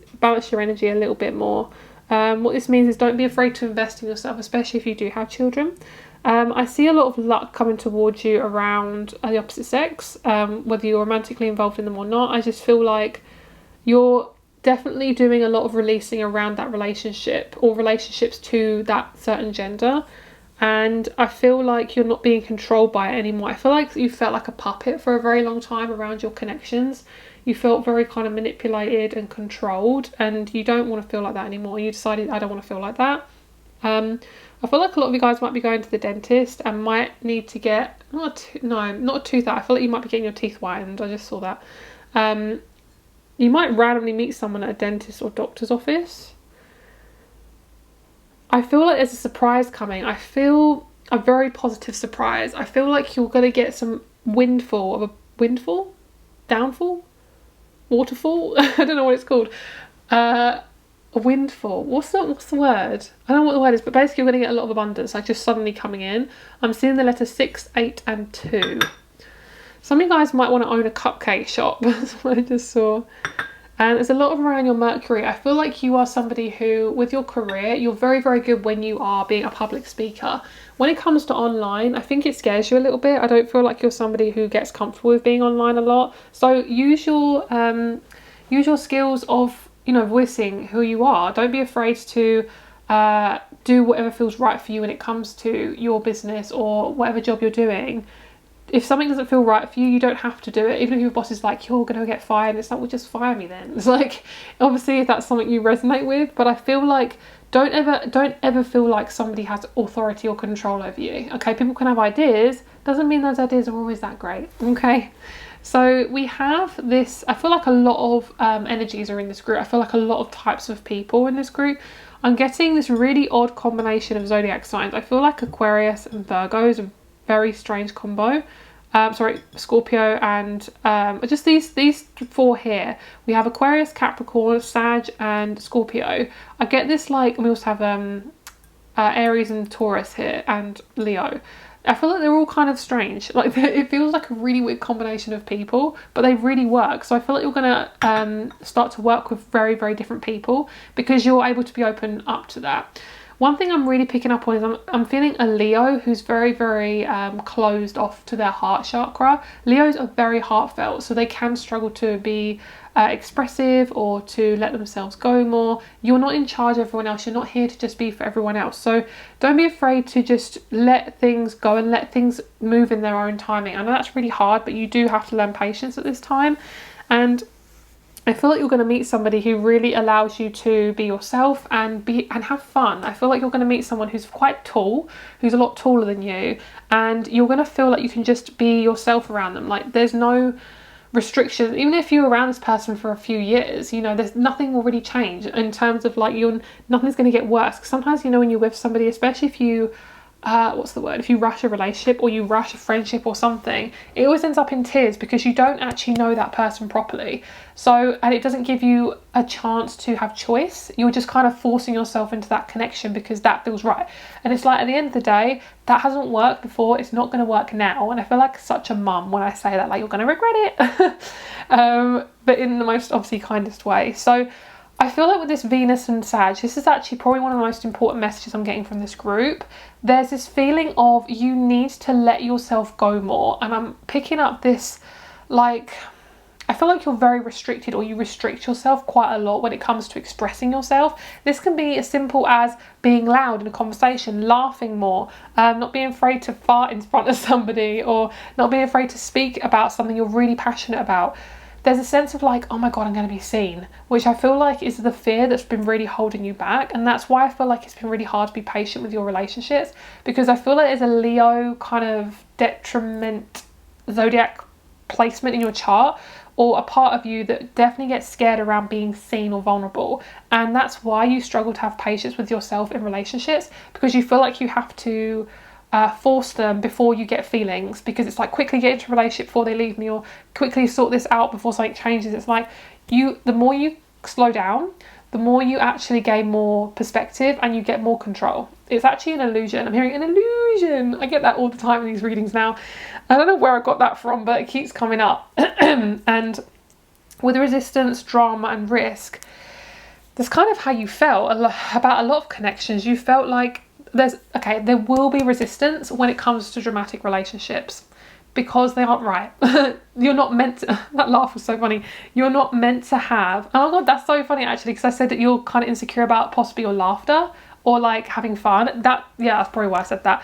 your energy a little bit more. What this means is don't be afraid to invest in yourself, especially if you do have children. I see a lot of luck coming towards you around the opposite sex, whether you're romantically involved in them or not. I just feel like you're definitely doing a lot of releasing around that relationship or relationships to that certain gender. And I feel like you're not being controlled by it anymore. I feel like you felt like a puppet for a very long time around your connections. you felt very kind of manipulated and controlled, and you don't want to feel like that anymore. You decided, I don't want to feel like that. I feel like a lot of you guys might be going to the dentist and might need to get, not a tooth out. I feel like you might be getting your teeth whitened. I just saw that. You might randomly meet someone at a dentist or doctor's office. I feel like there's a surprise coming. I feel a very positive surprise. I feel like you're going to get some downfall, waterfall. I don't know what it's called. A windfall. What's the word? I don't know what the word is, but basically you're going to get a lot of abundance, like just suddenly coming in. I'm seeing the letter 6, 8 and 2. Some of you guys might want to own a cupcake shop. That's what I just saw. And there's a lot of around your Mercury. I feel like you are somebody who, with your career, you're very, very good when you are being a public speaker. When it comes to online, I think it scares you a little bit. I don't feel like you're somebody who gets comfortable with being online a lot. So use your skills of, voicing who you are. Don't be afraid to do whatever feels right for you when it comes to your business or whatever job you're doing. If something doesn't feel right for you, you don't have to do it. Even if your boss is like, you're going to get fired, it's like, well, just fire me then. It's like, obviously if that's something you resonate with, but I feel like don't ever feel like somebody has authority or control over you. Okay, people can have ideas, doesn't mean those ideas are always that great. Okay. So we have this, I feel like a lot of energies are in this group. I feel like a lot of types of people in this group. I'm getting this really odd combination of zodiac signs. I feel like Aquarius and Virgo is a very strange combo. Scorpio and just these 4 here. We have Aquarius, Capricorn, Sag and Scorpio. I get this like, we also have Aries and Taurus here and Leo. I feel like they're all kind of strange. Like it feels like a really weird combination of people, but they really work. So I feel like you're gonna start to work with very, very different people because you're able to be open up to that. One thing I'm really picking up on is I'm feeling a Leo who's very, very closed off to their heart chakra. Leos are very heartfelt, so they can struggle to be expressive or to let themselves go more. You're not in charge of everyone else. You're not here to just be for everyone else. So don't be afraid to just let things go and let things move in their own timing. I know that's really hard, but you do have to learn patience at this time. And I feel like you're going to meet somebody who really allows you to be yourself and have fun. I feel like you're going to meet someone who's quite tall, who's a lot taller than you, and you're going to feel like you can just be yourself around them. Like there's no restrictions. Even if you're around this person for a few years, there's nothing will really change in terms of like nothing's going to get worse. Because sometimes, when you're with somebody, especially if you if you rush a relationship or you rush a friendship or something, it always ends up in tears because you don't actually know that person properly. So, and it doesn't give you a chance to have choice. You're just kind of forcing yourself into that connection because that feels right. And it's like, at the end of the day, that hasn't worked before. It's not going to work now. And I feel like such a mum when I say that, like, you're going to regret it. But in the most obviously kindest way. So I feel like with this Venus and Sag, this is actually probably one of the most important messages I'm getting from this group. There's this feeling of you need to let yourself go more. And I'm picking up this, like, I feel like you're very restricted, or you restrict yourself quite a lot when it comes to expressing yourself. This can be as simple as being loud in a conversation, laughing more, not being afraid to fart in front of somebody, or not being afraid to speak about something you're really passionate about. There's a sense of like, oh my God, I'm going to be seen, which I feel like is the fear that's been really holding you back. And that's why I feel like it's been really hard to be patient with your relationships, because I feel like there's a Leo kind of detriment zodiac placement in your chart, or a part of you that definitely gets scared around being seen or vulnerable. And that's why you struggle to have patience with yourself in relationships, because you feel like you have to force them before you get feelings, because it's like quickly get into a relationship before they leave me, or quickly sort this out before something changes. It's like the more you slow down, the more you actually gain more perspective and you get more control. It's actually an illusion. I'm hearing an illusion. I get that all the time in these readings now. I don't know where I got that from, but it keeps coming up. And with resistance, drama and risk, that's kind of how you felt about a lot of connections. You felt like there will be resistance when it comes to dramatic relationships, because they aren't right. You're not meant to, that laugh was so funny. You're not meant to have, oh my God, that's so funny actually, because I said that you're kind of insecure about possibly your laughter. or like having fun. That's probably why I said that.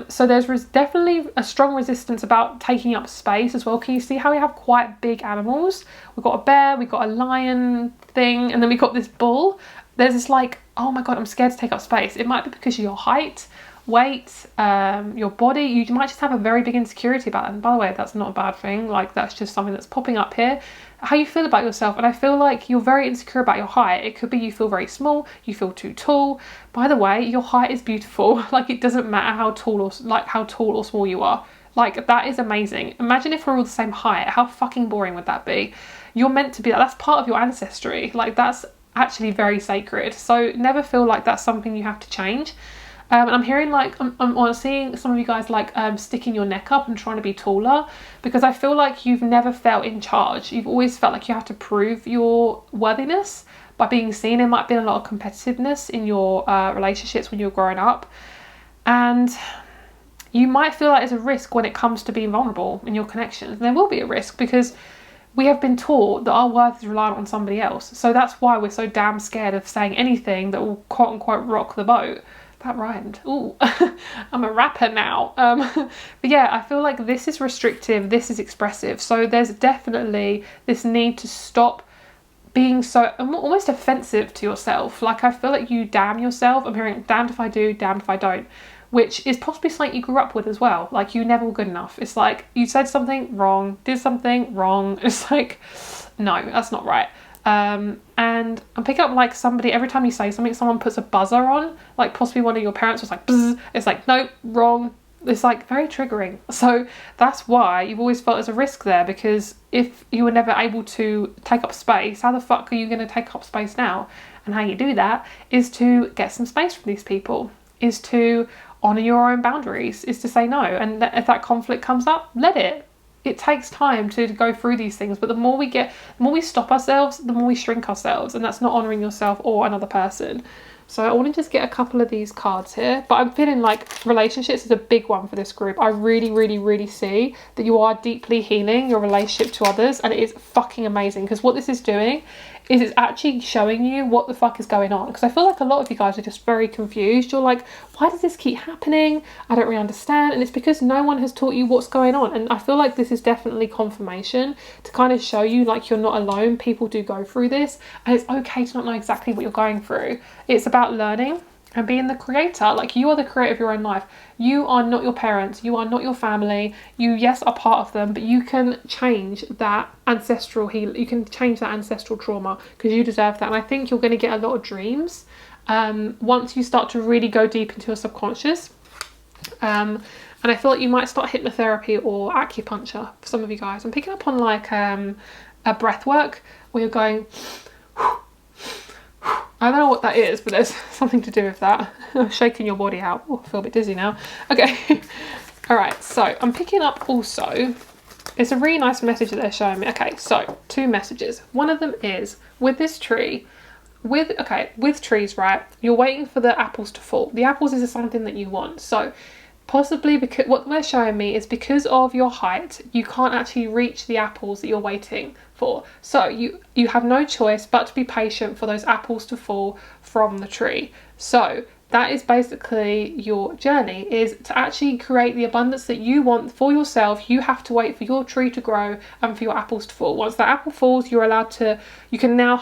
So there's definitely a strong resistance about taking up space as well. Can you see how we have quite big animals? We've got a bear, we've got a lion thing, and then we've got this bull. There's this like, oh my God, I'm scared to take up space. It might be because of your height, weight, your body. You might just have a very big insecurity about it. And by the way, that's not a bad thing. Like, that's just something that's popping up here. How you feel about yourself. And I feel like you're very insecure about your height. It could be you feel very small, you feel too tall. By the way, your height is beautiful. Like, it doesn't matter how tall or small you are. Like, that is amazing. Imagine if we're all the same height. How fucking boring would that be? You're meant to be, that's part of your ancestry. Like, that's actually very sacred. So never feel like that's something you have to change. And I'm hearing like, I'm seeing some of you guys like sticking your neck up and trying to be taller, because I feel like you've never felt in charge. You've always felt like you have to prove your worthiness by being seen. There might have been a lot of competitiveness in your relationships when you were growing up. And you might feel like there's a risk when it comes to being vulnerable in your connections. And there will be a risk because we have been taught that our worth is reliant on somebody else. So that's why we're so damn scared of saying anything that will quote unquote rock the boat. That rhymed. Ooh, I'm a rapper now. But yeah, I feel like this is restrictive, this is expressive. So there's definitely this need to stop being so almost offensive to yourself. Like, I feel like you damn yourself. I'm hearing damned if I do, damned if I don't, which is possibly something you grew up with as well. Like, you never were good enough. It's like you said something wrong, did something wrong. It's like, no, that's not right. And I'm picking up like somebody, every time you say something, someone puts a buzzer on, like possibly one of your parents was like, buzz. It's like, nope, wrong. It's like very triggering. So that's why you've always felt there's a risk there, because if you were never able to take up space, how the fuck are you going to take up space now? And how you do that is to get some space from these people, is to honour your own boundaries, is to say no. And if that conflict comes up, let it. It takes time to go through these things, but the more we stop ourselves, the more we shrink ourselves, and that's not honouring yourself or another person. So I want to just get a couple of these cards here, but I'm feeling like relationships is a big one for this group. I really, really, really see that you are deeply healing your relationship to others, and it is fucking amazing, because what this is doing is it's actually showing you what the fuck is going on. Because I feel like a lot of you guys are just very confused. You're like, why does this keep happening? I don't really understand. And it's because no one has taught you what's going on. And I feel like this is definitely confirmation to kind of show you like you're not alone. People do go through this, and it's okay to not know exactly what you're going through. It's about learning and being the creator. Like, you are the creator of your own life. You are not your parents, you are not your family. You, yes, are part of them, but you can change that ancestral heal. You can change that ancestral trauma, because you deserve that. And I think you're going to get a lot of dreams once you start to really go deep into your subconscious. And I feel like you might start hypnotherapy or acupuncture for some of you guys. I'm picking up on like a breath work where you're going, I don't know what that is, but there's something to do with that. Shaking your body out. Oh, I feel a bit dizzy now. Okay. All right. So I'm picking up also, it's a really nice message that they're showing me. Okay. So 2 messages. One of them is with this tree, with trees, right? You're waiting for the apples to fall. The apples is something that you want. So possibly because what they're showing me is because of your height, you can't actually reach the apples that you're waiting for. So you have no choice but to be patient for those apples to fall from the tree. So that is basically your journey, is to actually create the abundance that you want for yourself. You have to wait for your tree to grow and for your apples to fall. Once that apple falls, you can now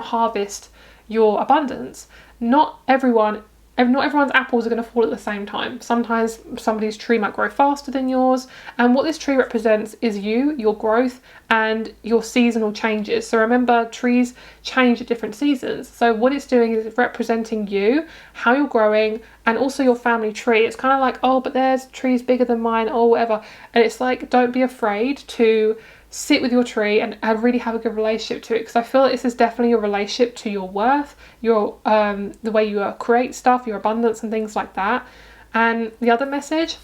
harvest your abundance. Not everyone's apples are going to fall at the same time. Sometimes somebody's tree might grow faster than yours. And what this tree represents is you, your growth, and your seasonal changes. So remember, trees change at different seasons. So what it's doing is it's representing you, how you're growing, and also your family tree. It's kind of like, oh, but there's trees bigger than mine, or whatever. And it's like, don't be afraid to sit with your tree and really have a good relationship to it, because I feel like this is definitely your relationship to your worth, your the way you create stuff, your abundance and things like that. And the other message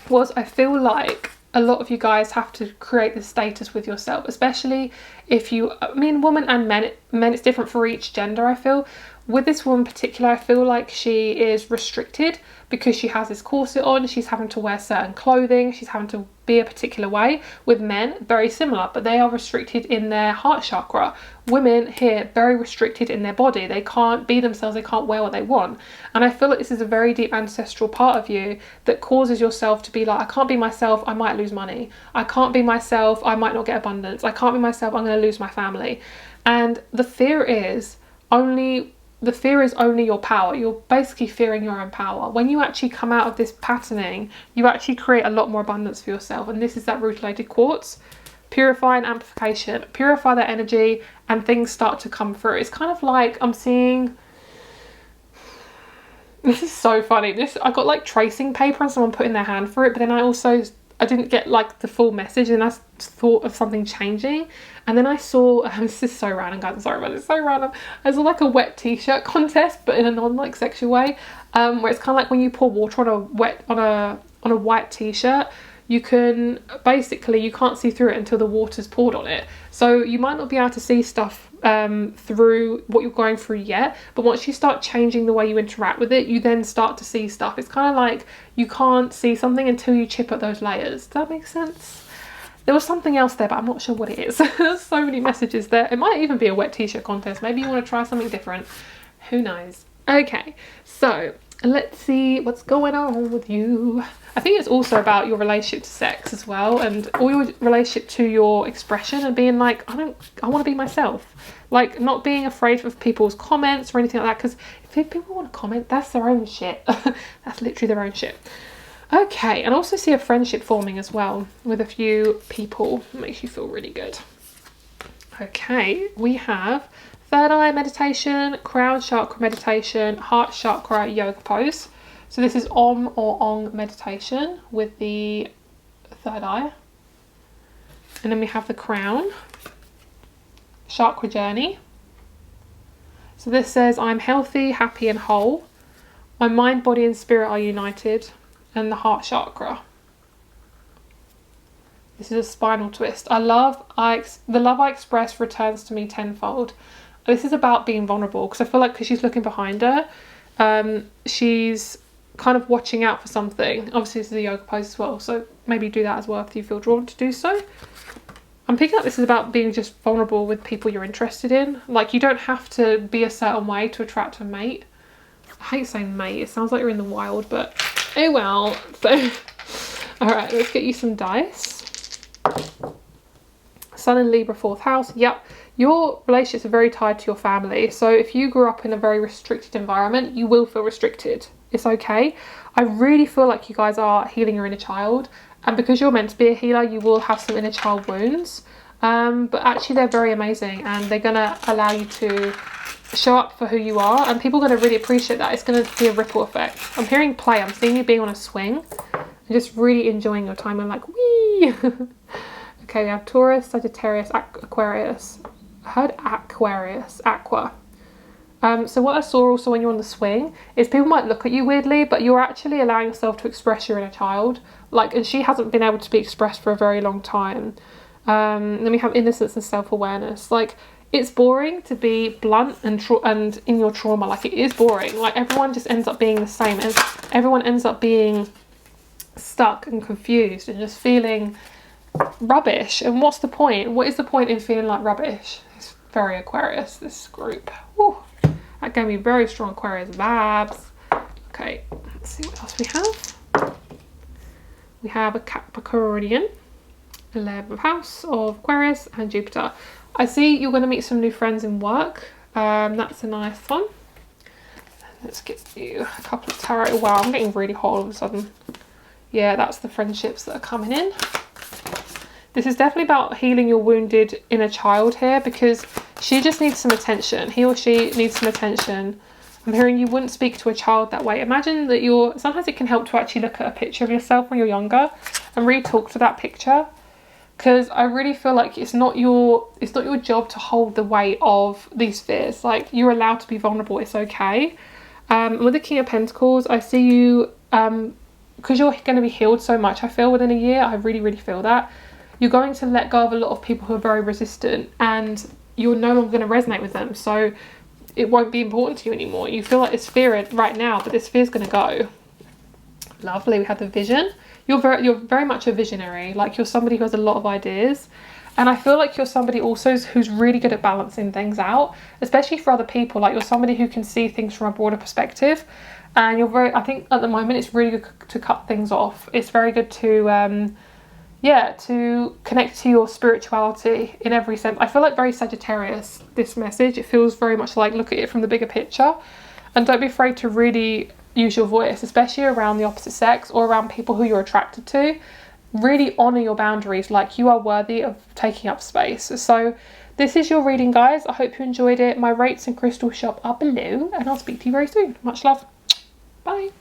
was, I feel like a lot of you guys have to create this status with yourself, especially if you, women and men, men, it's different for each gender, I feel. With this woman in particular, I feel like she is restricted because she has this corset on, she's having to wear certain clothing, she's having to be a particular way. With men, very similar, but they are restricted in their heart chakra. Women here, very restricted in their body. They can't be themselves, they can't wear what they want. And I feel like this is a very deep ancestral part of you that causes yourself to be like, I can't be myself, I might lose money. I can't be myself, I might not get abundance. I can't be myself, I'm going to lose my family. And the fear is only your power. You're basically fearing your own power. When you actually come out of this patterning, you actually create a lot more abundance for yourself. And this is that rutilated quartz. Purify and amplification. Purify that energy and things start to come through. It's kind of like I'm seeing... This is so funny. I got like tracing paper and someone putting their hand through it, but then I didn't get like the full message, and I thought of something changing. And then I saw, this is so random guys, I'm sorry about this, so random. I saw like a wet t-shirt contest, but in a non sexual way, where it's kind of like when you pour water on a white t-shirt, you can basically, you can't see through it until the water's poured on it. So you might not be able to see stuff through what you're going through yet, but once you start changing the way you interact with it, you then start to see stuff. It's kind of like you can't see something until you chip at those layers. Does that make sense? There was something else there, but I'm not sure what it is. There's so many messages there. It might even be a wet t-shirt contest. Maybe you want to try something different. Who knows? Okay, so let's see what's going on with you. I think it's also about your relationship to sex as well, and all your relationship to your expression and being like, I want to be myself. Like, not being afraid of people's comments or anything like that, because if people want to comment, that's their own shit. That's literally their own shit. Okay, and also see a friendship forming as well with a few people. It makes you feel really good. Okay, we have third eye meditation, crown chakra meditation, heart chakra yoga pose. So this is Om or Ong meditation with the third eye. And then we have the crown chakra journey. So this says, I'm healthy, happy and whole. My mind, body and spirit are united. And the heart chakra. This is a spinal twist. The love I express returns to me tenfold. This is about being vulnerable, because I feel like because she's looking behind her, she's kind of watching out for something. Obviously this is a yoga pose as well, so maybe do that as well if you feel drawn to do so. I'm picking up this is about being just vulnerable with people you're interested in. Like, you don't have to be a certain way to attract a mate. I hate saying mate, it sounds like you're in the wild, but oh well. So alright, let's get you some dice. Sun in Libra, 4th house. Yep, your relationships are very tied to your family. So if you grew up in a very restricted environment, you will feel restricted. It's okay. I really feel like you guys are healing your inner child, and because you're meant to be a healer, you will have some inner child wounds, but actually they're very amazing, and they're going to allow you to show up for who you are, and people are going to really appreciate that. It's going to be a ripple effect. I'm hearing play. I'm seeing you being on a swing and just really enjoying your time. I'm like, wee. Okay, we have Taurus, Sagittarius, Aquarius. I heard Aquarius, Aqua. So what I saw also when you're on the swing is people might look at you weirdly, but you're actually allowing yourself to express your inner child. Like, and she hasn't been able to be expressed for a very long time. Then we have innocence and self-awareness. Like, it's boring to be blunt and in your trauma. Like, it is boring. Like, everyone just ends up being the same, and everyone ends up being stuck and confused and just feeling rubbish. And what's the point? What is the point in feeling like rubbish? It's very Aquarius, this group. Woo. That gave me very strong Aquarius vibes. Okay, let's see what else we have. We have a Capricornian, 11th house of Aquarius and Jupiter. I see you're going to meet some new friends in work. That's a nice one. Let's get you a couple of tarot. Wow, I'm getting really hot all of a sudden. Yeah, that's the friendships that are coming in. This is definitely about healing your wounded inner child here, because she just needs some attention. He or she needs some attention. I'm hearing you wouldn't speak to a child that way. Imagine that sometimes it can help to actually look at a picture of yourself when you're younger and really talk to that picture. Because I really feel like it's not your job to hold the weight of these fears. Like, you're allowed to be vulnerable. It's okay. With the King of Pentacles, I see you, because you're going to be healed so much, I feel, within a year. I really, really feel that. You're going to let go of a lot of people who are very resistant, and you're no longer going to resonate with them. So it won't be important to you anymore. You feel like there's fear right now, but this fear's going to go. Lovely. We have the vision. You're very much a visionary. Like, you're somebody who has a lot of ideas. And I feel like you're somebody also who's really good at balancing things out, especially for other people. Like, you're somebody who can see things from a broader perspective. And I think at the moment it's really good to cut things off. It's very good to, to connect to your spirituality in every sense. I feel like very Sagittarius, this message. It feels very much like, look at it from the bigger picture. And don't be afraid to really use your voice, especially around the opposite sex or around people who you're attracted to. Really honour your boundaries, like you are worthy of taking up space. So this is your reading, guys. I hope you enjoyed it. My rates and crystal shop are below, and I'll speak to you very soon. Much love. Bye.